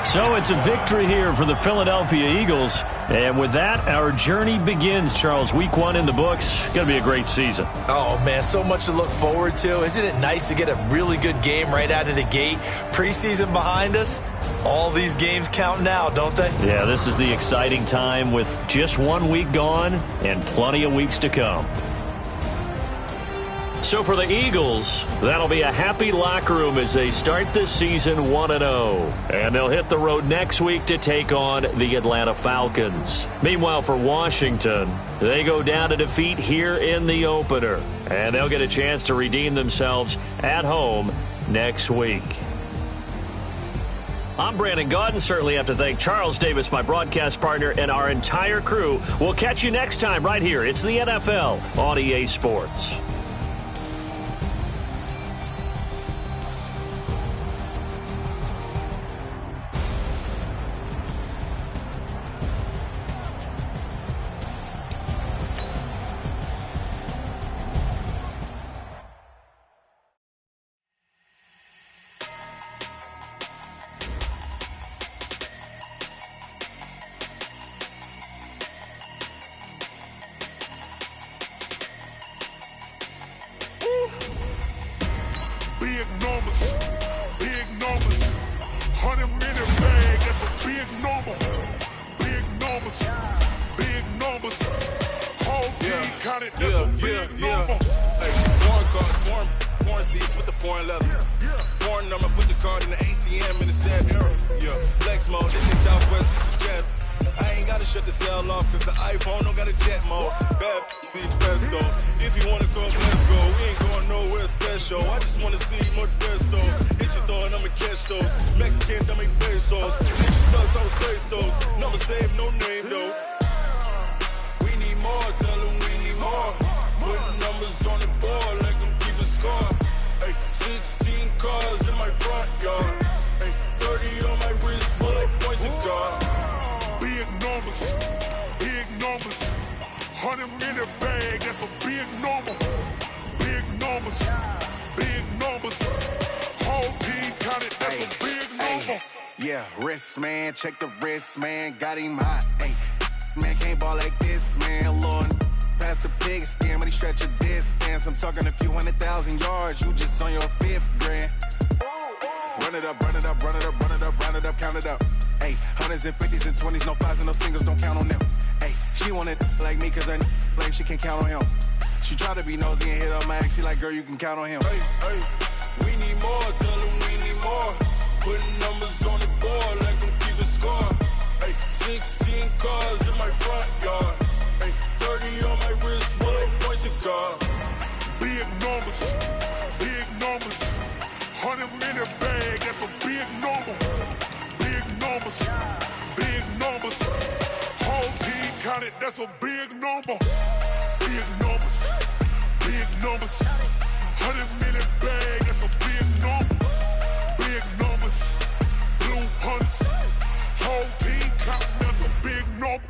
B: So it's a victory here for the Philadelphia Eagles. And with that, our journey begins, Charles. Week 1 in the books. Going to be a great season.
D: Oh, man, so much to look forward to. Isn't it nice to get a really good game right out of the gate? Preseason behind us. All these games count now, don't they?
B: Yeah, this is the exciting time with just 1 week gone and plenty of weeks to come. So for the Eagles, that'll be a happy locker room as they start this season 1-0. And they'll hit the road next week to take on the Atlanta Falcons. Meanwhile, for Washington, they go down to defeat here in the opener. And they'll get a chance to redeem themselves at home next week. I'm Brandon Gaudin. Certainly have to thank Charles Davis, my broadcast partner, and our entire crew. We'll catch you next time right here. It's the NFL on EA Sports.
F: Check the wrist, man, got him hot. Hey, man, can't ball like this, man. Lord, past the pig skin, but he stretch a distance. I'm talking a few 100,000 yards. You just on your 5th grand. Run it up, run it up, run it up, run it up, run it up, count it up. Hey, 100s and 50s and 20s, no 5s and no singles, don't count on them. Hey, she wanted like me, cause her like she can't count on him. She tried to be nosy and hit up my ex. She like, girl, you can count on him.
G: Hey, hey, we need more, tell them we need more. Putting numbers on the board like I'm keeping score. Hey, 16 cars in my front yard. Hey, 30 on my wrist, what a point to guard.
H: Big numbers, 100 in the bag, that's a big number. Big numbers, whole team counted, that's a big number. Big numbers, 100 in the bag, that's a big number. Big numbers, blue hunts, whole team counting, that's a big number.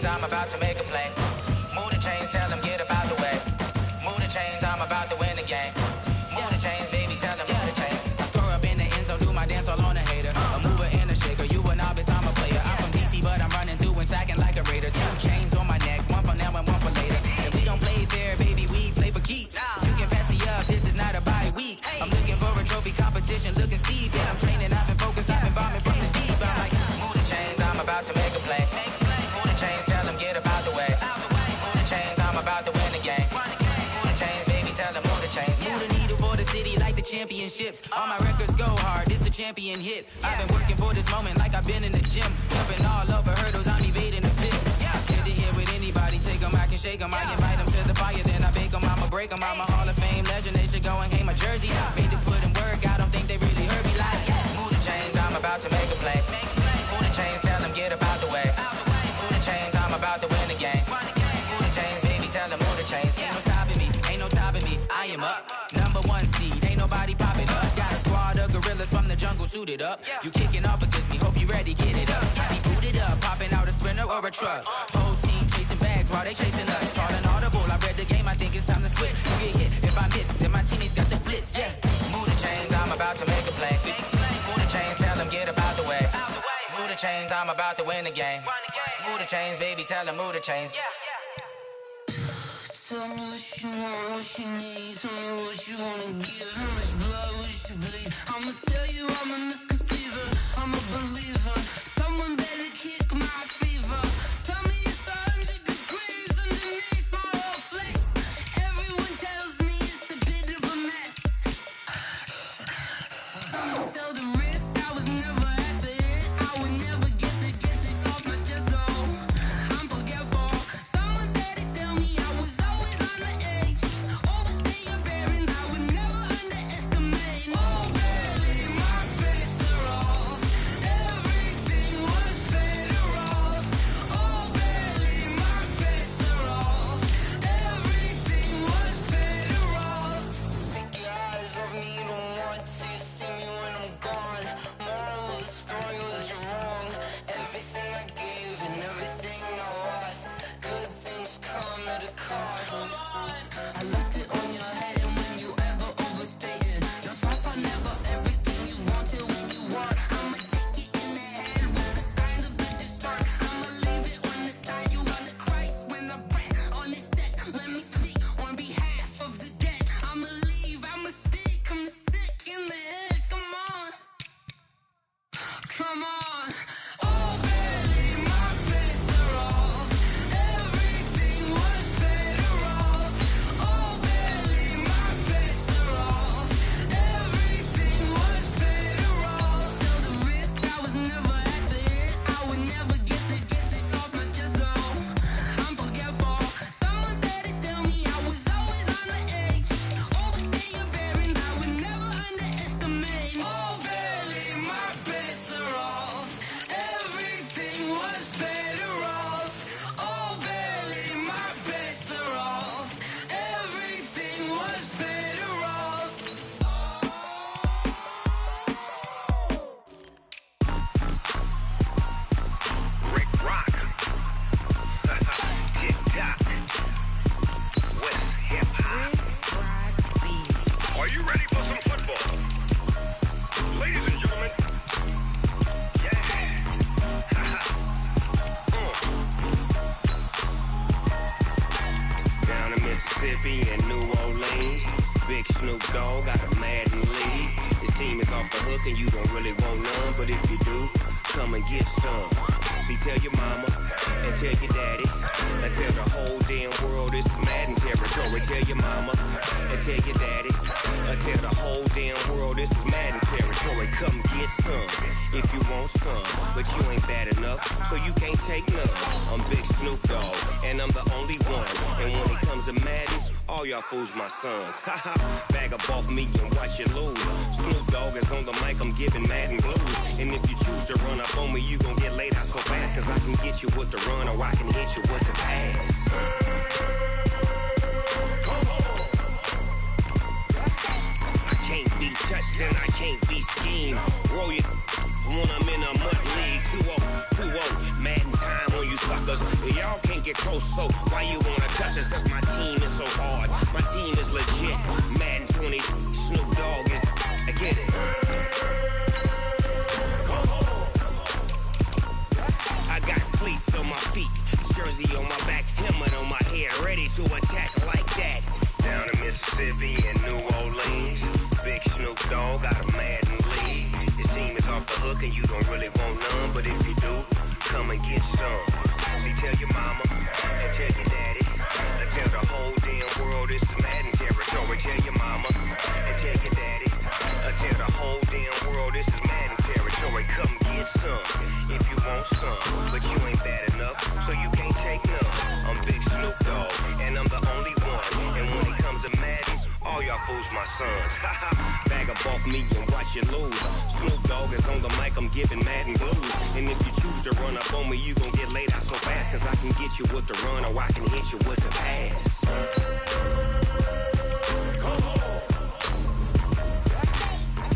A: I'm about to make a play. Move the chains, tell them get about the way. Move the chains, I'm about to win the game. Move the chains, baby, tell them move the chains. I score up in the end zone, do my dance all on a hater. A mover and a shaker, you a novice, I'm a player. I'm from DC, but I'm running through and sacking like a raider. 2 chains on my neck, one for now and one for later. And we don't play fair, baby, we play for keeps. You can pass me up, this is not a bye week. I'm looking for a trophy competition, looking steep. championships. All my records go hard, this a champion hit. I've been working for this moment like I've been in the gym. Jumping all over hurdles, I'm evading the pit. Good to hear with anybody, take them, I can shake them. I invite them to the fire, then I bake them, I'ma break them. I'm a Hall of Fame legend, they should go and hang my jersey. Made to put in work, I don't think they really heard me like, move the chains, I'm about to make a play. Move the chains, tell them get up out the way. Move the chains, I'm about to win the game. Move the chains, baby, tell them move the chains. Ain't no stopping me, ain't no topping me, I am up. #1 seed, ain't nobody popping up. Got a squad of gorillas from the jungle suited up. You kicking off against me, hope you ready, get it up. I be booted up, popping out a Sprinter or a truck. Whole team chasing bags while they chasing us. Calling audible, I read the game, I think it's time to switch. You get hit, if I miss, then my teammates got the blitz, yeah. Move the chains, I'm about to make a play. Move the chains, tell them get up out the way. Move the chains, I'm about to win the game. Move the chains, baby, tell them move the chains.
I: Tell me what you want, what you need. Tell me what you wanna give. How much blood would you bleed? I'ma tell you I'm a misconceiver. I'm a believer. Someone better kick my fever. Tell me it's 100 degrees underneath my whole flesh. Everyone tells me it's a bit of a mess. I'ma tell the risk I was never at the end. I would never get it off my chest, though. I'm forgetful. Someone better tell me I was always on the edge. Overstay your bearings, I would never underestimate. Oh, barely, my bets are off. Everything was better off. Oh, barely, my bets are off. Everything was better off. Take your eyes off me, you don't want to see me when I'm gone. Moral of the story was you're wrong. Everything I gave and everything I lost. Good things come at a cost. I left it on your head, and when you ever overstayed it, your thoughts are never everything you wanted when you want. I'ma take it in the head with the signs of the distort. I'ma leave it on the side. You on the Christ when I breath on this set. Let me speak on behalf of the dead. I'ma leave, I'ma speak. I'm the sick in the head. Come on, come on. Oh, barely, my bets are off. Everything was better off. Oh, barely, my bets are off. Everything was better off. Tell the risk I was never at the end. I would never get it off my chest, though. I'm forgetful. Someone better tell me I was always on the edge. Overstay your bearings, I would never underestimate. Oh, barely, my bets are off. Everything was better off. Oh, barely, my bets are off. Everything was better off.
J: Rick Rock. Tick-tock. West hip-hop. Are you ready for some football? Ladies and gentlemen. Yeah. Down in Mississippi and New Orleans, Big Snoop Dogg got a Madden league. His team is off the hook and you don't really want none, but if you do, come and get some. See, tell your mama and tell your daddy and tell the whole damn world this is Madden territory. Tell your mama and tell your daddy and tell the whole damn world this is Madden territory. Come get some if you want some, but you ain't bad enough, so you can't take none. I'm Big Snoop Dogg and I'm the only one. And when it comes to Madden, all y'all fools my sons. Haha, bag up off me and watch you lose. Snoop Dogg is on the mic, I'm giving Madden blues. And if you choose to run up on me, you gon' get laid out so fast. Cause I can get you with the run or I can hit you with the pass. I can't be touched and I can't be schemed. Roll it when I'm in a mud league. 2-0, Madden time on you suckers. Y'all can't get close, so why you wanna touch us? Cause my team is so hard. My team is legit. Madden 20, Snoop Dogg is. I get it. I got cleats on my feet, jersey on my back, helmet on my head, ready to attack like that. Down in Mississippi and New Orleans, Big Snoop Dogg got a Madden league. His team is off the hook and you don't really want none, but if you do, come and get some. See, tell your mama and tell your daddy and tell the whole damn world this is Madden territory. Tell your mama and tell your daddy Tell the whole damn world this is Madden territory. Come get some if you want some, but you ain't bad enough, so you can't take none. I'm Big Snoop Dogg, and I'm the only one. And when it comes to Madden, all y'all fools my sons. Bag up off me and watch you lose. Snoop Dogg is on the mic, I'm giving Madden blues. And if you choose to run up on me, you gon' get laid out so fast. Cause I can get you with the run or I can hit you with the pass.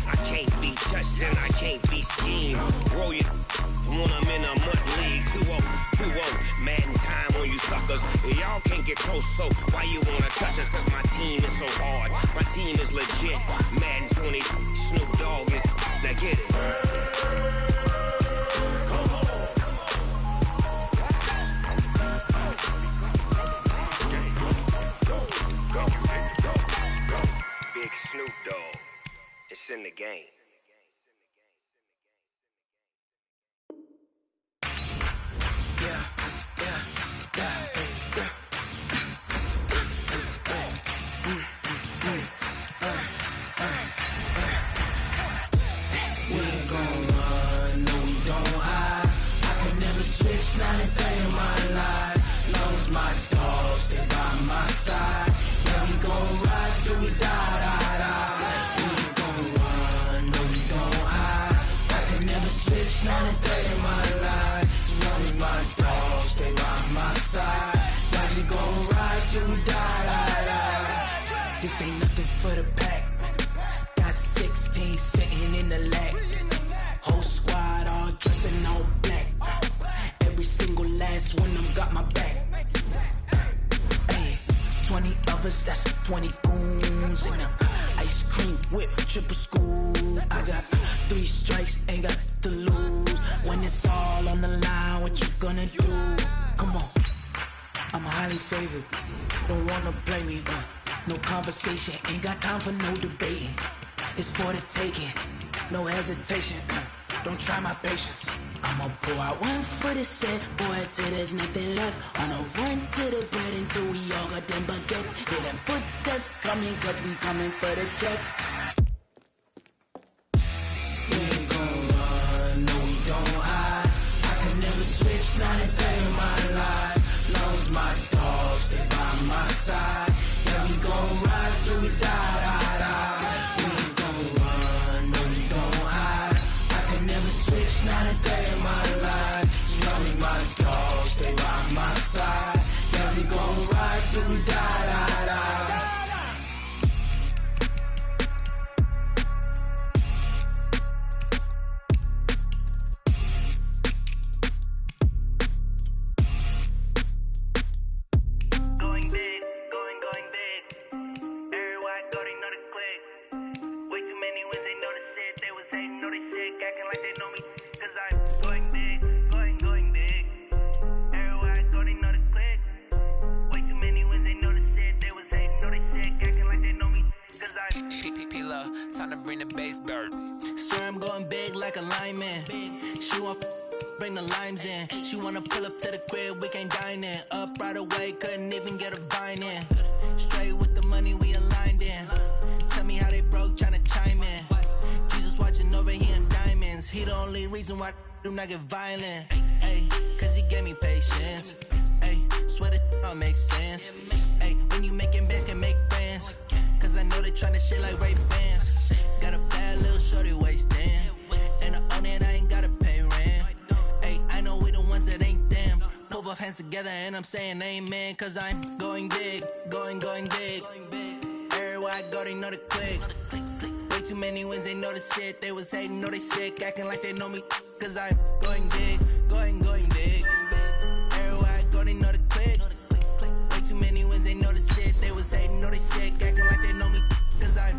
J: I can't be touched and I can't be schemed. Roll you when I'm in a mud league. 2-0, Madden time on you suckers. Y'all can't get close, so why you wanna touch us? Cause my team is so hard, my team is legit. Madden 20, Snoop Dogg is, now get it. Big Snoop Dogg, it's in the game.
I: Switch, not a day in my life. Long as my dogs stay by my side. Yeah, we gon' ride till we die. We ain't gon' run, no, we don't hide. I can never switch, not a day in my life. As long as my dogs stay by my side. Yeah, we gon' ride till we die. This ain't nothing for the pack. Got 16 sitting in the lap. Whole squad all dressing all black. Every single last one of them got my back. Hey, 20 of us, that's 20 goons in the ice cream whip, triple scoop. I got 3 strikes, ain't got to lose. When it's all on the line, what you gonna do? Come on, I'm highly favored. Don't wanna play me, no conversation, ain't got time for no debating. It's for the taking, no hesitation. Don't try my patience. I'ma pour out one for the set, boy, till there's nothing left. On a run to the bread until we all got them baguettes. Hear them footsteps coming, cause we coming for the check. We ain't gon' run, no, we don't hide. I can never switch, not a day in my life. Long as my dogs stay by my side. Yeah, we gon' ride till we die. We ain't gon' run, no, we don't hide. I can never switch, not a day in my life. As long as my dogs stay by my side. Yeah, we gon' ride till we die.
J: Going big, going big. Everywhere I go, they know the click. Way too many wins, they know the shit. They was hating, know they sick, acting like they know me. Cause I'm going big, going big. Everywhere I go, they know the click. Way too many wins, they know the shit. They was hating, know they sick, acting like they know me. Cause I'm
A: P-P-P-Love, time to bring the bass bird.
I: Swear I'm going big like a lineman. She want bring the limes in. She wanna pull up to the crib, we can't dine in. Up right away, couldn't even get a vine in. Straight with the money we aligned in. Tell me how they broke, tryna chime in. Jesus watching over here in diamonds. He the only reason why I do not get violent. Ay, cause he gave me patience. Ay, swear that all makes sense. Ay, when you making bands, can make friends. Cause I know they tryna shit like Ray-Bans. Got a bad little shorty wasting. And I own it, I ain't gotta pay rent. Ay, I know we the ones that ain't them. Put both hands together and I'm saying amen. Cause I'm going big, going big. Everywhere I go, they know the click. Way too many wins, they know the shit. They was hating, know they sick, acting like they know me. Cause I'm going big, going big. Everywhere I go, they know the click. Way too many wins, they know the shit. They was hating, know they sick, acting like they know me. Cause I'm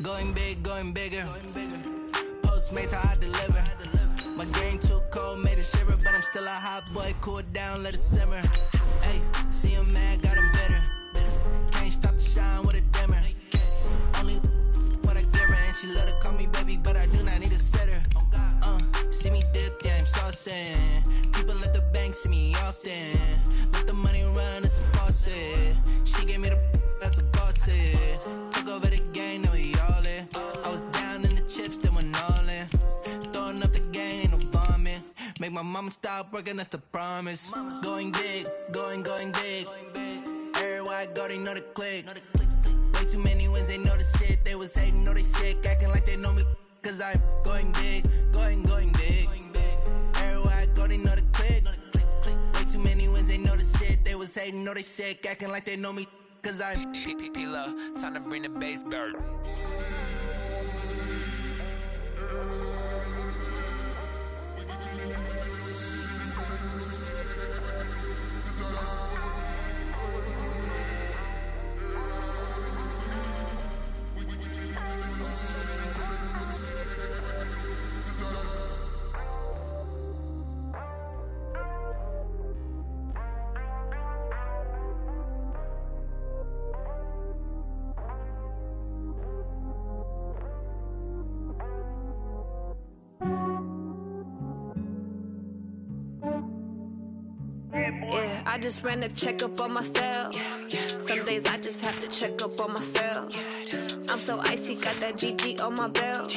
I: going big, going bigger. Postmates how I deliver. My game too cold, made it shiver, but I'm still a hot boy. Cool it down, let it simmer. Hey, see him mad, got him bitter. Can't stop the shine with a dimmer. Only what I give her, and she love to call me baby, but I do not need a sitter. See me dip, yeah, I'm saucing. People at the bank see me often. Let the money run, it's a faucet. She gave me the that's the boss is. Took
K: Make my mama stop working, that's the promise. Going big, going big. Everywhere I go, they know the click. Way too many wins, they know the shit. They was hating, know they sick, acting like they know me. Cause I'm going big, going big. Everywhere I go, they know the click. Way too many wins, they know the shit. They was hating, know they sick, acting like they know me. Cause I'm
L: P-Love, time to bring the bass back.
M: Yeah, I just ran a checkup on myself. Some days I just have to check up on myself. I'm so icy, got that GG on my belt.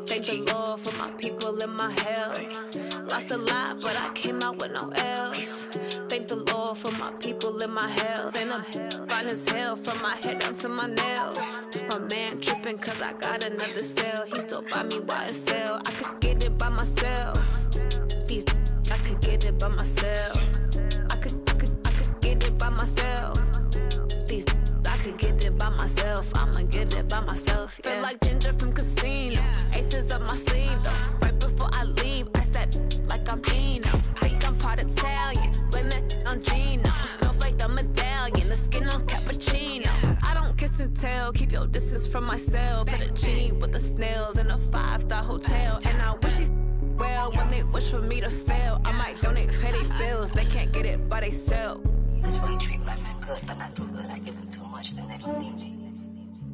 M: Thank the Lord for my people in my health. Lost a lot, but I came out with no else. Thank the Lord for my people in my health. And I'm fine as hell from my head down to my nails. My man tripping cause I got another cell. He still buy me YSL. I could get it by myself. These I could get it by myself. I could get it by myself. These I could get it by myself. I'ma get it by myself. Yeah. Feel like Ginger from Casino. Aces up my sleeve though. Right before I leave, I said like I'm Eno. Think I'm part Italian. Blame it on Gino. Smells like the medallion. The skin on cappuccino. I don't kiss and tell. Keep your distance from myself. Fettuccine with the snails in a 5-star hotel. And I wish he's well when they wish for me to fail. I might donate petty bills. They can't get it by they sell.
N: That's why you treat my men good, but not too good. I give them too much, then they don't need me.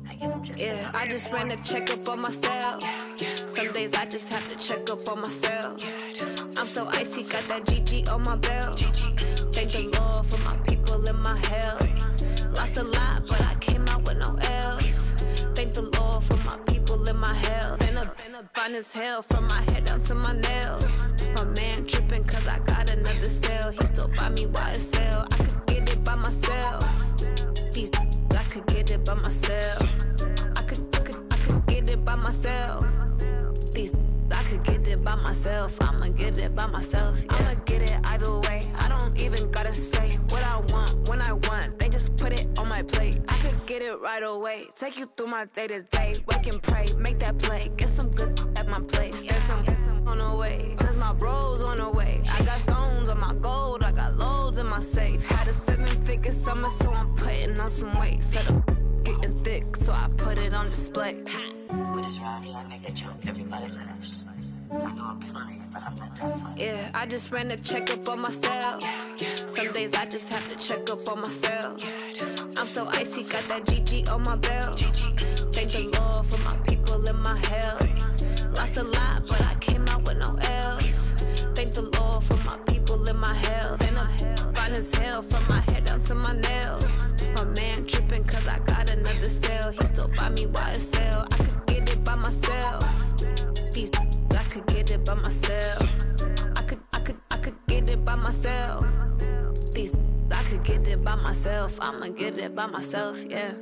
N: I give them just
M: yeah, I just ran a checkup on myself. Some days I just have to check up on myself. I'm so icy, got that GG on my belt. Thank the Lord for my people in my health. Lost a lot, but I came out with no else. Thank the Lord for my people in my health. And I'm fine as hell from my head down to my nails. My man tripping cause I got another cell. He still buy me YSL. I could get it by myself. These I could get it by myself. I could get it by myself. These I could get it by myself. I'ma get it by myself. Yeah. I'ma get it either way. I don't even gotta say what I want when I want. They just put it on my plate. I could get it right away. Take you through my day to day. Wake and pray, make that play. Get some good at my place. There's some on the way. Cause my bro's on the way. I got stones on my gold. I got loads in my safe. Had a 7-figure summer, so I'm putting on some weight. Set up getting thick, so I put it on display.
N: With this round here, I make a joke, everybody laughs. I know I'm funny, but I'm not that funny.
M: Yeah, I just ran a checkup on myself. Some days I just have to check up on myself. I'm so icy, got that GG on my belt. Thank the Lord for my people in my health. Lost a lot, but I came out with no else. Thank the Lord for my people in my health. And I'm fine as hell from my head down to my nails. My man tripping cause I got another cell. He still buy me YSL. I could get it by myself. These I could get it by myself. I could get it by myself. These I could get it by myself. I'ma get it by myself, yeah.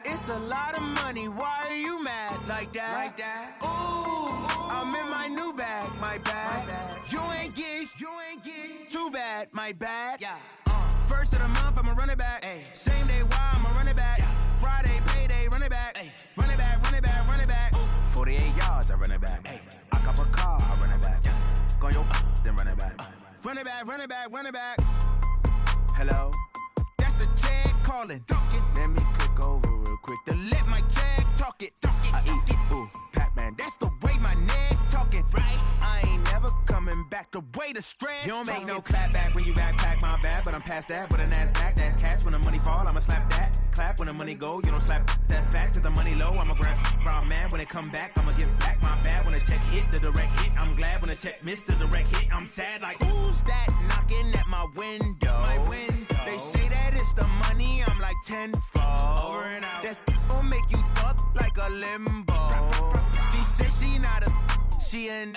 K: It's a lot of money, why are you mad like that? Ooh, I'm in my new bag, my bad. You ain't get too bad, my bad. First of the month, I'ma run it back. Same day, why I'ma run it back. Friday, payday, run it back. Run it back, run it back, run it back. 48 yards, I run it back. I cop a car, I run it back. Go your then run it back. Run it back, run it back, run it back. Hello? That's the check calling. Let me click over real quick to let my check eat. Ooh, Pac-Man, that's the way my neck talking. Right, I ain't never coming back the way the stress. You don't make no clap back when you backpack, my bad, but I'm past that. With a NASDAQ, that's cash. When the money fall, I'ma slap that. Clap when the money go, you don't slap. That's facts. If the money low, I'ma grab brown man. When it come back, I'ma give back my bad. When the check hit, the direct hit, I'm glad. When the check missed the direct hit, I'm sad. Like who's that knocking at my window? My window. They say that it's the money, I'm like tenfold. Over and out. That's gon' make you up like a limbo. She said she not a, she an.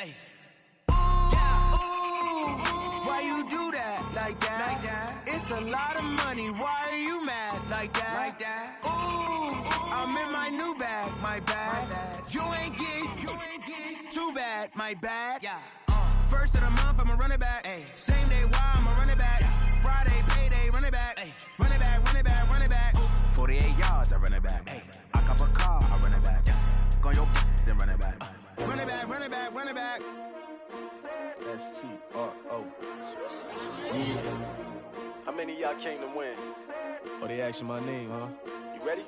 K: Why you do that like that? Like that? It's a lot of money. Why are you mad like that? Like that? Ooh, I'm in my new bag, my bad. You ain't get too bad, my bad. Yeah. First of the month, I'ma run it back. Ay. Same day, why I'ma run it back. Yeah. Friday, payday, run it back. Ay. Run it back, run it back, run it back. 48 yards, I run it back. Ay. I cop a car, I run it back. Yeah. Go your then run it back. Run it back, run it back, run it back.
O: S-T-R-O. Yeah. How many of y'all came to win?
P: Oh, they asking my name, huh?
O: You ready?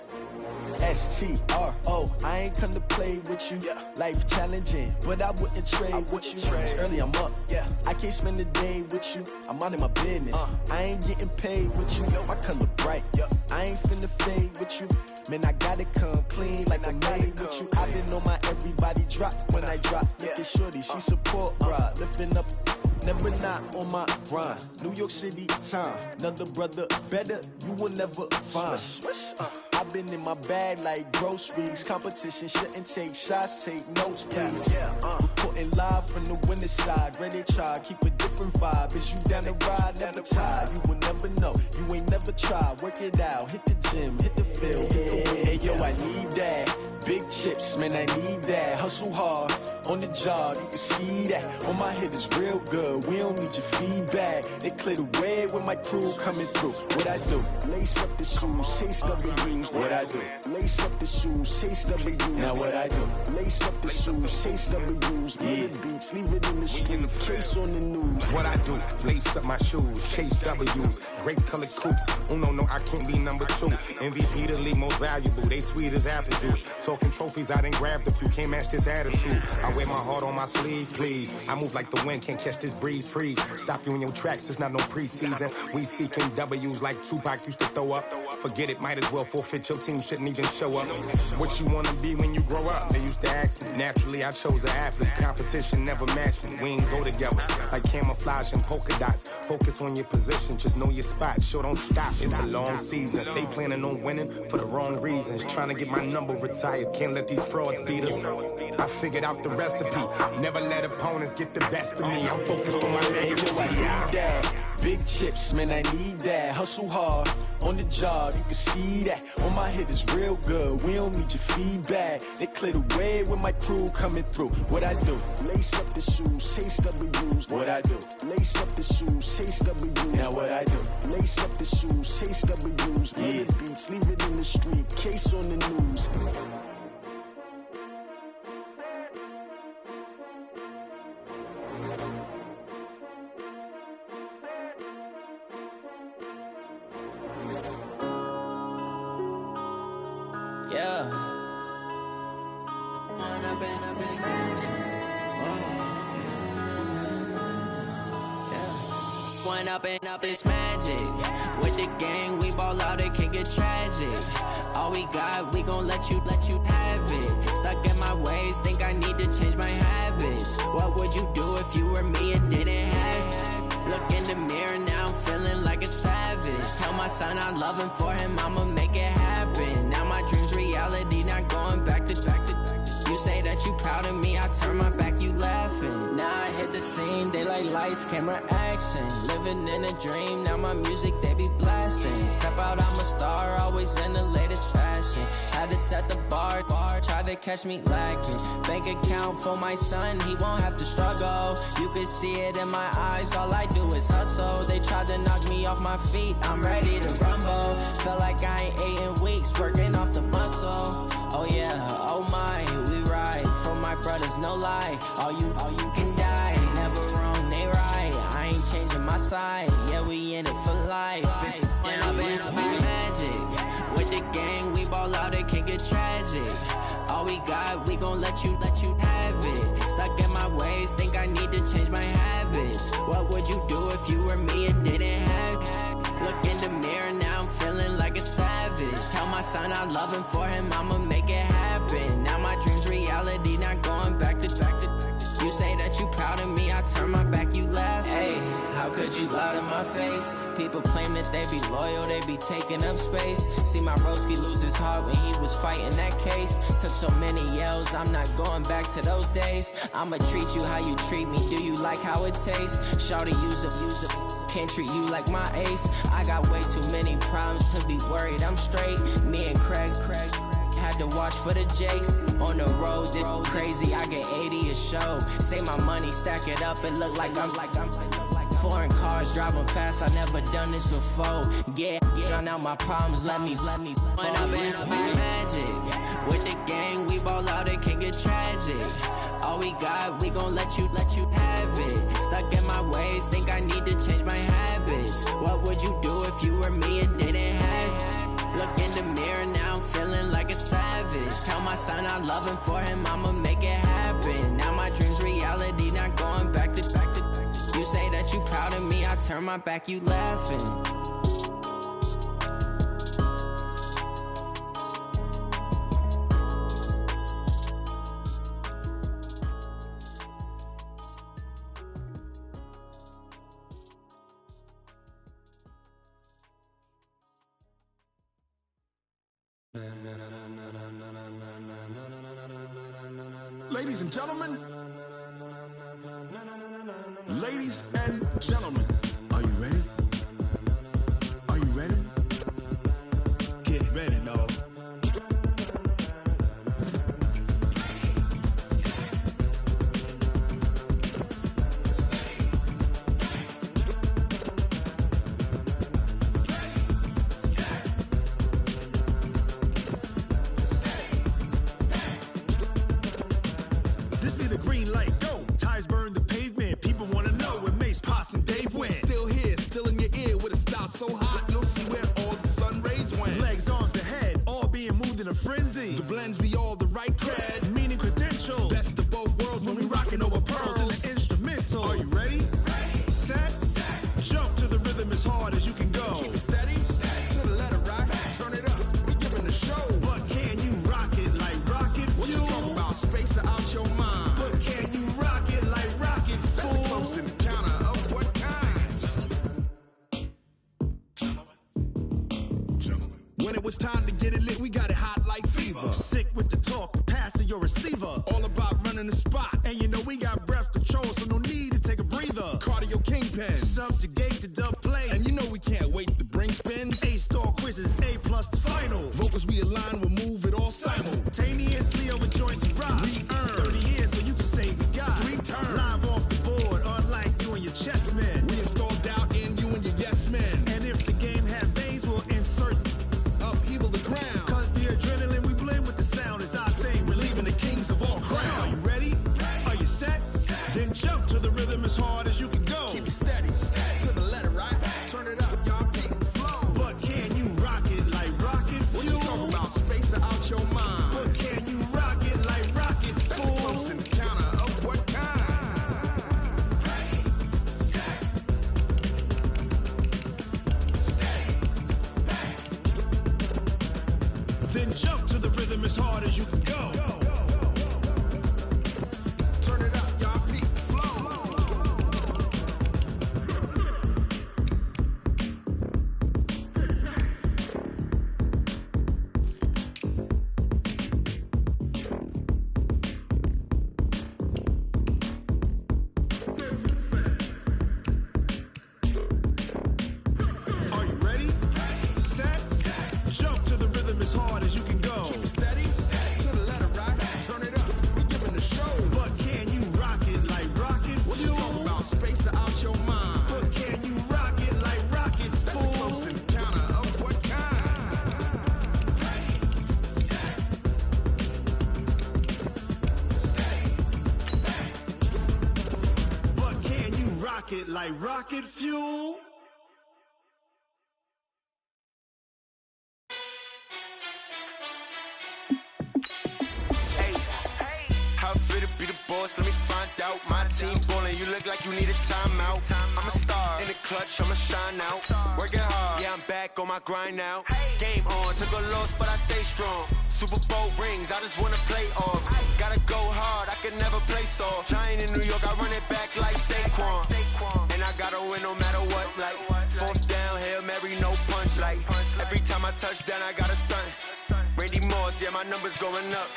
P: S-T-R-O. I ain't come to play with you. Yeah. Life challenging, but I wouldn't trade with you. It's early, I'm up. Yeah. I can't spend the day with you. I'm minding my business. I ain't getting paid with you. My color bright. I ain't finna fade with you. Man, I gotta come clean like I'm made with you. I've been on my everybody drop when I drop. Look at shorty, she support, bruh. Lifting up, never not on my grind. New York City time. Another brother better, you will never find. I've been in my bag like groceries. Competition shouldn't take shots, take notes, please. Reporting live from the winning side. Ready to try, keep a different vibe. Is you down the ride, never tired. You will never know, you ain't never tried. Work it out, hit the gym, hit the field, hit the wind. Hey yo, I need that. Big chips, man, I need that. Hustle hard, on the job, you can see that. On my head is real good, we don't need your feedback. They clear the way when my crew coming through. What I do? Lace up the shoes, chase W's. What I do? Lace up the shoes, chase W's. Now what I do? Lace up the shoes, chase W's. Yeah. Beats, leave it in the street, case on the news.
Q: What I do? Lace up my shoes, chase W's. Great colored coops. Oh no, I can't be number 2. MVP the league most valuable. They sweet as apple juice. Talking trophies, I done grabbed a few. Can't match this attitude. I wear my heart on my sleeve, please. I move like the wind, can't catch this breeze. Freeze. Stop you in your tracks. It's not no preseason. We seeking W's like Tupac used to throw up. Forget it, might as well forfeit. Your team shouldn't even show up. What you wanna be when you grow up? They used to ask me. Naturally, I chose an athlete. Competition never matched me. We ain't go together like camouflage and polka dots. Focus on your position, just know your spot. Sure, don't stop. It's a long season. They planning on winning for the wrong reasons. Trying to get my number retired. Can't let these frauds beat us. I figured out the recipe. Never let opponents get the best of me. I'm focused on my legacy.
P: Big chips, man, I need that. Hustle hard, on the job, you can see that. On my head is real good, we don't need your feedback. They clear the way when my crew coming through. What I do? Lace up the shoes, chase W's. What I do? Lace up the shoes, chase W's. Now what I do? Lace up the shoes, chase W's. Yeah. Beats, leave it in the street, case on the news.
A: Up it's magic. With the gang, we ball out, it can get tragic. All we got, we gon' let you have it. Stuck in my ways, think I need to change my habits. What would you do if you were me and didn't have it? Look in the mirror, now I'm feeling like a savage. Tell my son I love him, for him I'ma make it happen. Now my dream's reality, not going back to. You say that you proud of me, I turn my back, you laughing. Now I hit the scene, they like lights, camera, action. Living in a dream, now my music, they be blasting. Step out, I'm a star, always in the latest fashion. Had to set the bar, try to catch me lacking. Bank account for my son, he won't have to struggle. You can see it in my eyes, all I do is hustle. They tried to knock me off my feet, I'm ready to rumble. Felt like I ain't ate in weeks, working off the muscle. Oh yeah, oh my, we ride for my brothers, no lie. All you can die, never wrong, they right. I ain't changing my side, yeah, we in it for life. When I've been it's magic. With the gang, we ball out, it can get tragic. All we got, ways, think I need to change my habits. What would you do if you were me and didn't have? Look in the mirror, now I'm feeling like a savage. Tell my son I love him, for him I'ma make it happen. Now my dream's reality, not going back to. You say that you proud of me, I turn my back, you laugh. Hey, how could you lie to my face? People claim that they be loyal, they be taking up space. See my broski lose his heart when he was fighting that case. Took so many yells, I'm not going back to those days. I'ma treat you how you treat me, do you like how it tastes? Shawty, use it, can't treat you like my ace. I got way too many problems to be worried, I'm straight. Me and Craig had to watch for the Jakes. On the road, this crazy, I get 80 a show. Say my money, stack it up, it look like I'm foreign cars, driving fast, I never done this before. Yeah, drown out my problems, let me Went up and up is magic. With the gang, we ball out, it can get tragic. All we got, we gon' let you have it. Stuck in my ways, think I need to change my habits. What would you do if you were me and didn't have? Look in the mirror, now I'm feeling like a savage. Tell my son I love him, for him I'ma make it happen. Now my dream's reality, not going back to. You say that you proud of me, I turn my back, you laughing.
H: Ladies and gentlemen, ladies and gentlemen, are you ready? Are you ready? Get ready, dog. This be the green light, go. Tires burn the pavement. People want to know where Mace, Posse, and Dave went. Still here, still in your ear with a style so hot, you'll see where all the sun rays went. Legs, arms, and head, all being moved in a frenzy. The blends be all the right cred, meaning credential. Best of both worlds when we rockin' over pearls in the instrumental. Are you ready? Set, jump to the rhythm as hard as you can go. Keep it steady, to the letter rock, turn it up, we giving the show. But can you rock it like rocket fuel? What you talking about, space or out your mind? But can you rock it like rockets, fool? That's a close encounter of what kind? When it was time to get it lit, we got it hot like fever. Sick with the talk, passing your receiver. All about running the spot. And you know we got breath control, so no need to take a breather. Cardio kingpin, subjugate the dub play. And you know we can't wait to bring spin. A-star quizzes, A+ the final. Vocals we align, we'll move it all simultaneously over joints and rock. We earn 30 years, so you can say we got 3 turns. Live off the board, unlike you and your chess men. We install doubt in you and your yes men. And if the game had veins, we'll insert upheaval the ground. Cause the adrenaline we blend with the sound is our thing. We're leaving the kings of all crowns. Are you ready? Are you set? Then jump to the rhythm as hard as you can go. Keep it steady, to the letter right. Turn it up, y'all beat the flow. But can you rock it like rocket fuel? What you talking about, space or out your mind? But can you rock it like rockets, fool? That's a close encounter of what kind? Then jump to the rhythm as hard as you can go. Turn it up, y'all beat the flow. Are you ready? Set, jump to the rhythm as hard as you can go. Keep it steady, to the letter right. Turn it up, we giving the show. But can you rock it like rocket fuel? What you talking about, space or out your mind? But can you rock it like rockets, fool? That's a close encounter of what kind? But can you rock it like rocket fuel?
R: How fit to be the boss, let me find out. My team ballin', you look like you need a timeout. I'm a star in the clutch, I'ma shine out. Working hard, yeah, I'm back on my grind now. Game on, took a loss, but I stay strong. Super Bowl rings, I just wanna play off. Gotta go hard, I can never play soft. Giant in New York, I run it back like Saquon. And I gotta win no matter what, like fourth down, Hail Mary, no punch. Like every time I touch down, I gotta stunt. Randy Moss, yeah, my numbers going up.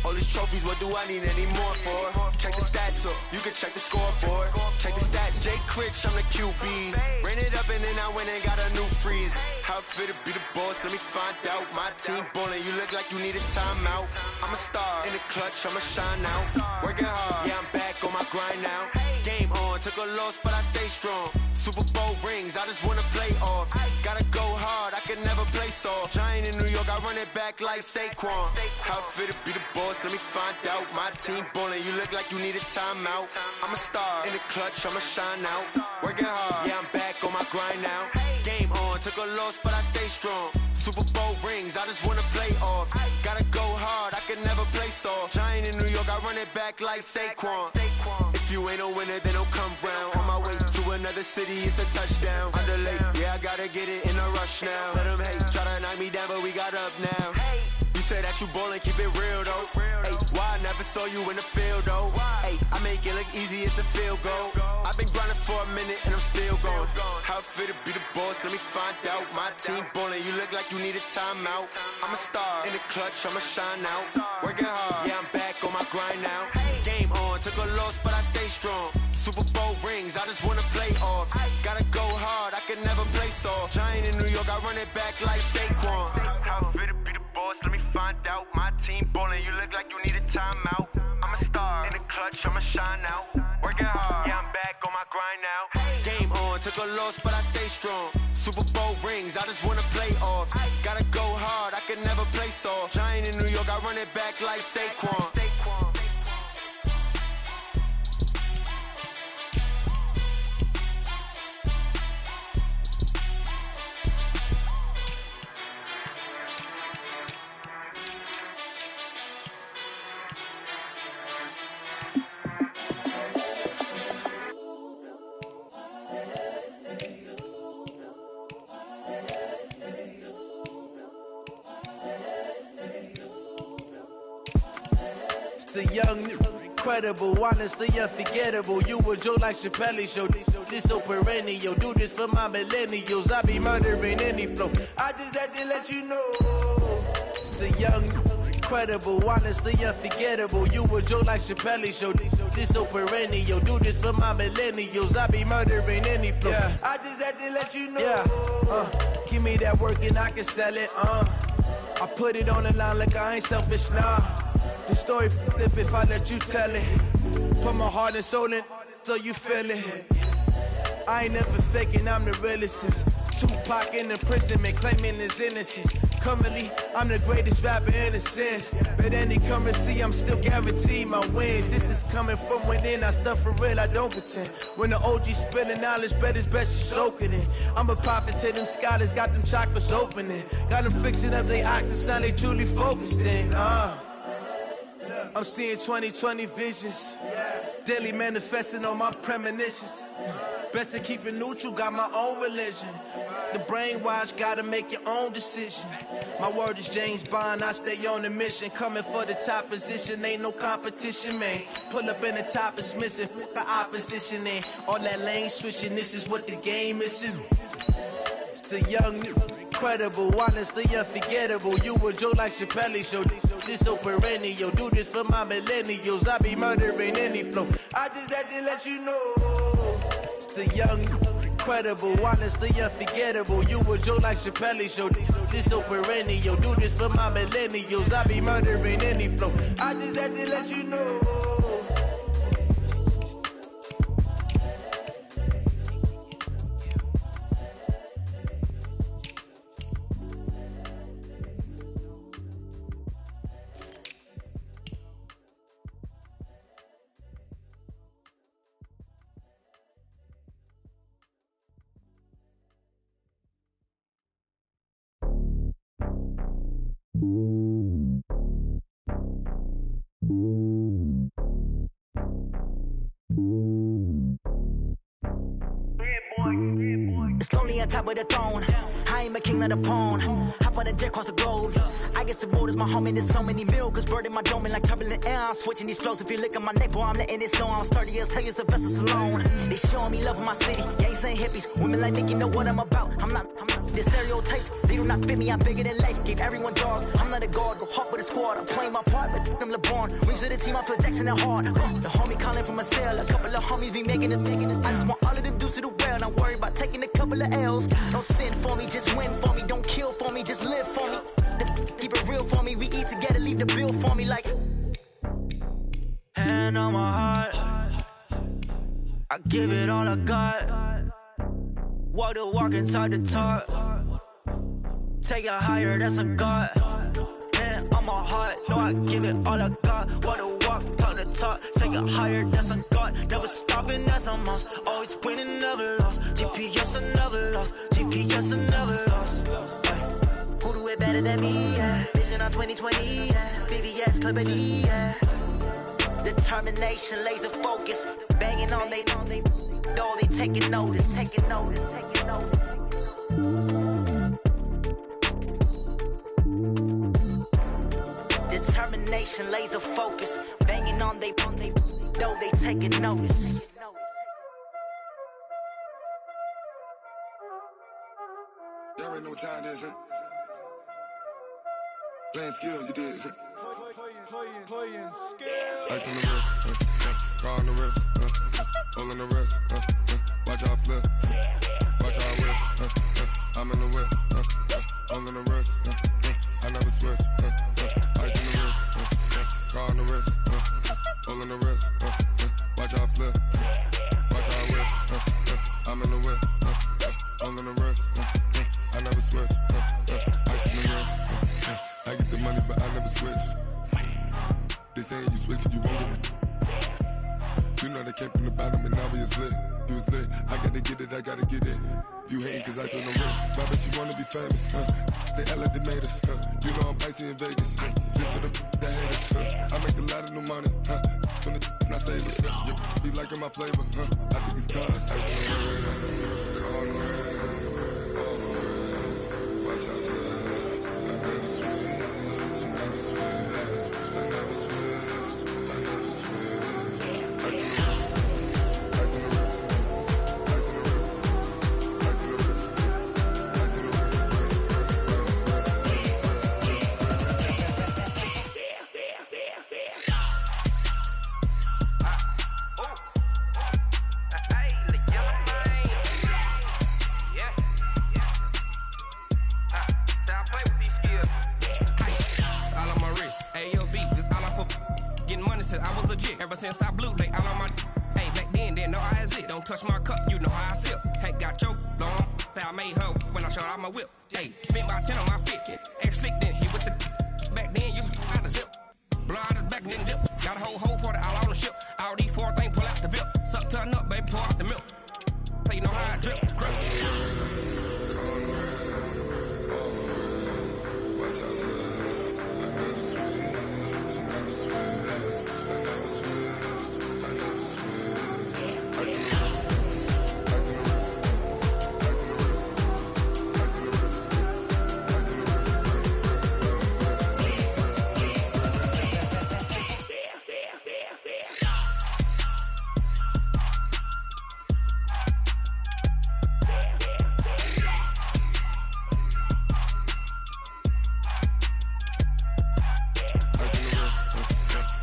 R: All these trophies, what do I need any more for? Check the stats up, you can check the scoreboard. Check the stats, Jay Critch, I'm the QB. Ran it up and then I went and got a new freeze. How it feel to be the boss, let me find out. My team ballin', you look like you need a timeout. I'm a star in the clutch, I'ma shine out. Working hard, yeah, I'm back on my grind now. Game on, took a loss, but I stay strong. Super Bowl rings, I just wanna play off. Gotta go hard, I can never play soft. Giant in New York, I run it back like Saquon. How it feel to be the boss, let me find out. My team ballin', you look like you need a timeout. I'm a star in the clutch, I'ma shine out. Working hard, yeah, I'm back on my grind now. Game on, took a loss, but I stay strong. Super Bowl rings, I just wanna play off. Gotta go hard, I can never play soft. Giant in New York, I run it back like Saquon. If you ain't a winner, then don't come round. On my way to another city, it's a touchdown. Underlay, yeah, I gotta get it in a rush now. Let them hate, try to knock me down, but we got up now. You said that you ballin', keep it real though. Hey, why I never saw you in the field though? Hey, I make it look easy, it's a field goal. I've been grinding for a minute and I'm still going. How it feel to be the boss, let me find out. My team ballin', you look like you need a timeout. I'm a star in the clutch, I'ma shine out. Working hard, yeah, I'm back on my grind now. Game on, took a loss, but I stay strong. Super Bowl rings, I just wanna play off. Gotta go hard, I can never play soft. Giant in New York, I run it back like Saquon. How it feel to be the boss, let me find out. My team ballin', you look like you need a timeout. I'm a star in the clutch, I'ma shine out. Working hard, yeah, I'm back on my grind now. Game on, took a loss, but I stay strong. Super Bowl rings, I just wanna play off. Gotta go hard, I can never play soft. Giant in New York, I run it back like Saquon.
S: The young, incredible, honestly unforgettable. You a joke like Chappelle show. This so perennial. Do this for my millennials. I be murdering any flow. I just had to let you know. It's the young, incredible, honestly unforgettable. You a joke like Chappelle show. This so perennial. Do this for my millennials. I be murdering any flow. Yeah. I just had to let you know. Yeah. Give me that work and I can sell it. I put it on the line like I ain't selfish, nah. The story flip if I let you tell it. Put my heart and soul in so you feel it. I ain't never faking, I'm the realest since Tupac in imprisonment, claiming his innocence. Currently, I'm the greatest rapper in a sense. But any currency, I'm still guaranteed my wins. This is coming from within, I stuff for real, I don't pretend. When the OG spilling knowledge, bet it's best you soak it in. I'm a prophet to them scholars, got them chakras opening. Got them fixing up their octaves, now they truly focused in. I'm seeing 2020 visions. Daily manifesting on my premonitions. Best to keep it neutral, got my own religion. The brainwash, gotta make your own decision. My word is James Bond, I stay on a mission. Coming for the top position, ain't no competition, man. Pull up in the top, it's missing, the opposition ain't. All that lane switching, this is what the game is. It's the young, incredible, honestly unforgettable. You a joke like Chappelle show. This so perennial. Do this for my millennials. I be murdering any flow. I just had to let you know. It's the young, incredible, honestly unforgettable. You a joke like Chappelle show. This so perennial. Do this for my millennials. I be murdering any flow. I just had to let you know.
T: me on top of the throne. I ain't a king of the pawn. Hop on a jet across the globe. I guess the road is my home and there's so many milk. Bird in my dome and like turbulent air. I'm switching these flows. If you look at my neck, boy, I'm letting it snow. I'm sturdy as hell, it's a vessel Salone. They showing me love in my city. Gangsta and hippies. Women like Nick, you know what I'm about. I'm not the stereotypes. They do not fit me. I'm bigger than life. Gave everyone dogs. I'm not a guard. Go hard with a squad. I'm playing my part, but I'm LeBron. Rings of the team, I feel Jackson and hard. The homie calling from a cell. A couple of homies be making it. I just want all of them dudes to the well. Don't worry about taking a couple of L's. Don't sin for me, just win for me. Don't kill for me, just live for me. Keep it real for me. We eat together, leave the bill for me like. Hand on my heart, I give it all I got. Walk the walk and talk the talk. Take it higher, that's a God. Hand on my heart, no, I give it all I got. Walk the walk, talk the talk. Take it higher, that's a God. Never stopping, that's a must. Always winning, never lost. GPS, I never lost. GPS, I never lost. Who do it better than me? Yeah. Vision on 2020. Yeah. VVS, Clippity. Yeah. Determination, laser focus. Banging on they know they taking notice. Taking notice. Taking notice. Determination, laser focus. Banging on they know they taking notice.
U: Y'all already know what time it is, huh? Playing skills, you did. Playing skills. Ice on the wrist, car on the wrist, hole in the wrist, watch how I flip, watch how I whip, I'm in the whip, hole in the wrist, I never switch, ice on the wrist, car on the wrist, hole in the wrist, watch how I flip, watch how I whip, I'm in the whip, hole in the wrist, I never switch, ice on the wrist, I get the money but I never switch. They saying you switch 'cause you won't get it. You know they came from the bottom and now we is lit. You was lit, I gotta get it, I gotta get it. You hating 'cause I on the wrist. But I bet you wanna be famous, They act like they made us, You know I'm icy in Vegas, This for the that hate us, I make a lot of new money, When the not save us, You be liking my flavor, I think it's cause ice on the wrist, on the wrist, on the wrist. Watch out, cuz I never switch, I never switch, I never switch, I never switch. Ice on the wrist, ice on the wrist, ice on the wrist, ice on the wrist, ice on the wrist,
V: Said I was legit ever since I blew they all on my. Hey, back then didn't know I had it. Don't touch my cup, you know how I sip. Hey, got your long. Say I made her when I showed out my whip. Hey, spent about 10 on my fit. Ex slick then hit with the. Back then used to out the zip. Blow out his back then dip. Got a whole party all on the ship. All these four things pull out the VIP. Suck turn up, baby, pour out the milk. So you know how I drip. Crush.
U: watch out, cuz I never switch, I never switch. I never switch, I never switch. Ice on the wrist, ice on the wrist, ice on the wrist, ice on the wrist, ice on the wrist,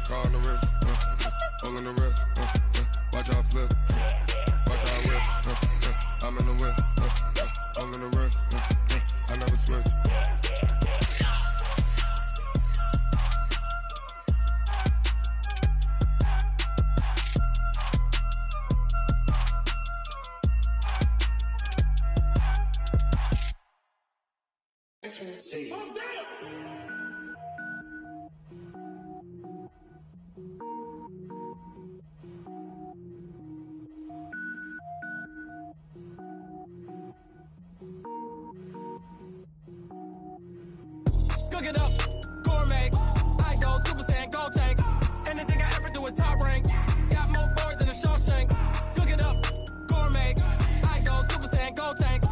U: car on the wrist, hole in the wrist, watch how I flip, watch how I whip, I'm in the whip, hole in the wrist, I never switch.
W: Cook it up, gourmet. I go Super Saiyan, gold tank. Anything I ever do is top rank. Got more boys than a Shawshank. Cook it up, gourmet. I go Super Saiyan, gold tank.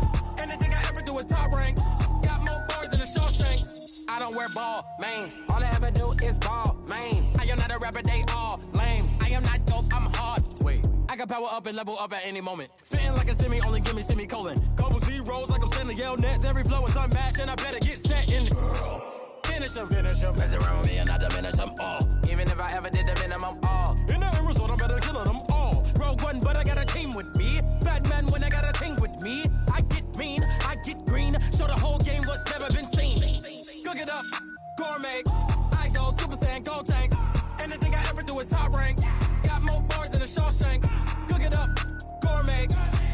W: wear ball mains. All I ever do is ball, man. I am not a rapper, they all lame. I am not dope, I'm hard. Wait, I can power up and level up at any moment. Spitting like a semi, only give me semicolon. Couple zeros like I'm sending yell nets. Every flow is unmatched, and I better get set in. Finish them. Mess around with me and I diminish them all. Even if I ever did the minimum, all. In the end result, I better kill them all. Rogue One, but I got a team with me. Batman when I got a team with me. I get mean, I get green. Show the whole game what's never been seen. Cook it up, gourmet. I go Super Saiyan, Gold Tank. Anything I ever do is top rank. Got more bars than a Shawshank. Cook it up, gourmet.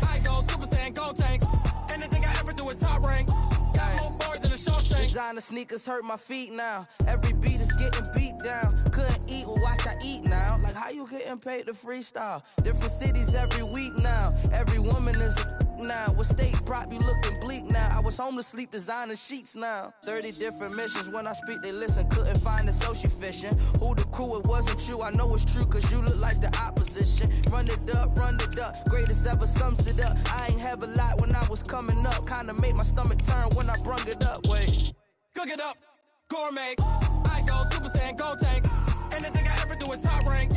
W: I go Super Saiyan, Gold Tank. Anything I ever do is top rank. More bars than a Shawshank.
C: Designer sneakers hurt my feet now. Every beat is getting beat down. Couldn't eat, well watch I eat now. Like how you getting paid to freestyle? Different cities every week now. Every woman is a now. What state prop you looking bleak now? I was homeless, sleep designer sheets now. 30 different missions. When I speak they listen. Couldn't find the social fishing. Who the crew? It wasn't you. I know it's true cause you look like the opposition. Run it up. Greatest ever sums it up. I ain't have a lot when I was coming up. Kinda made my stomach turn when I brung it up. Wait.
W: Cook it up, gourmet. I go Super Saiyan, Gold Tank. Anything I ever do is top rank.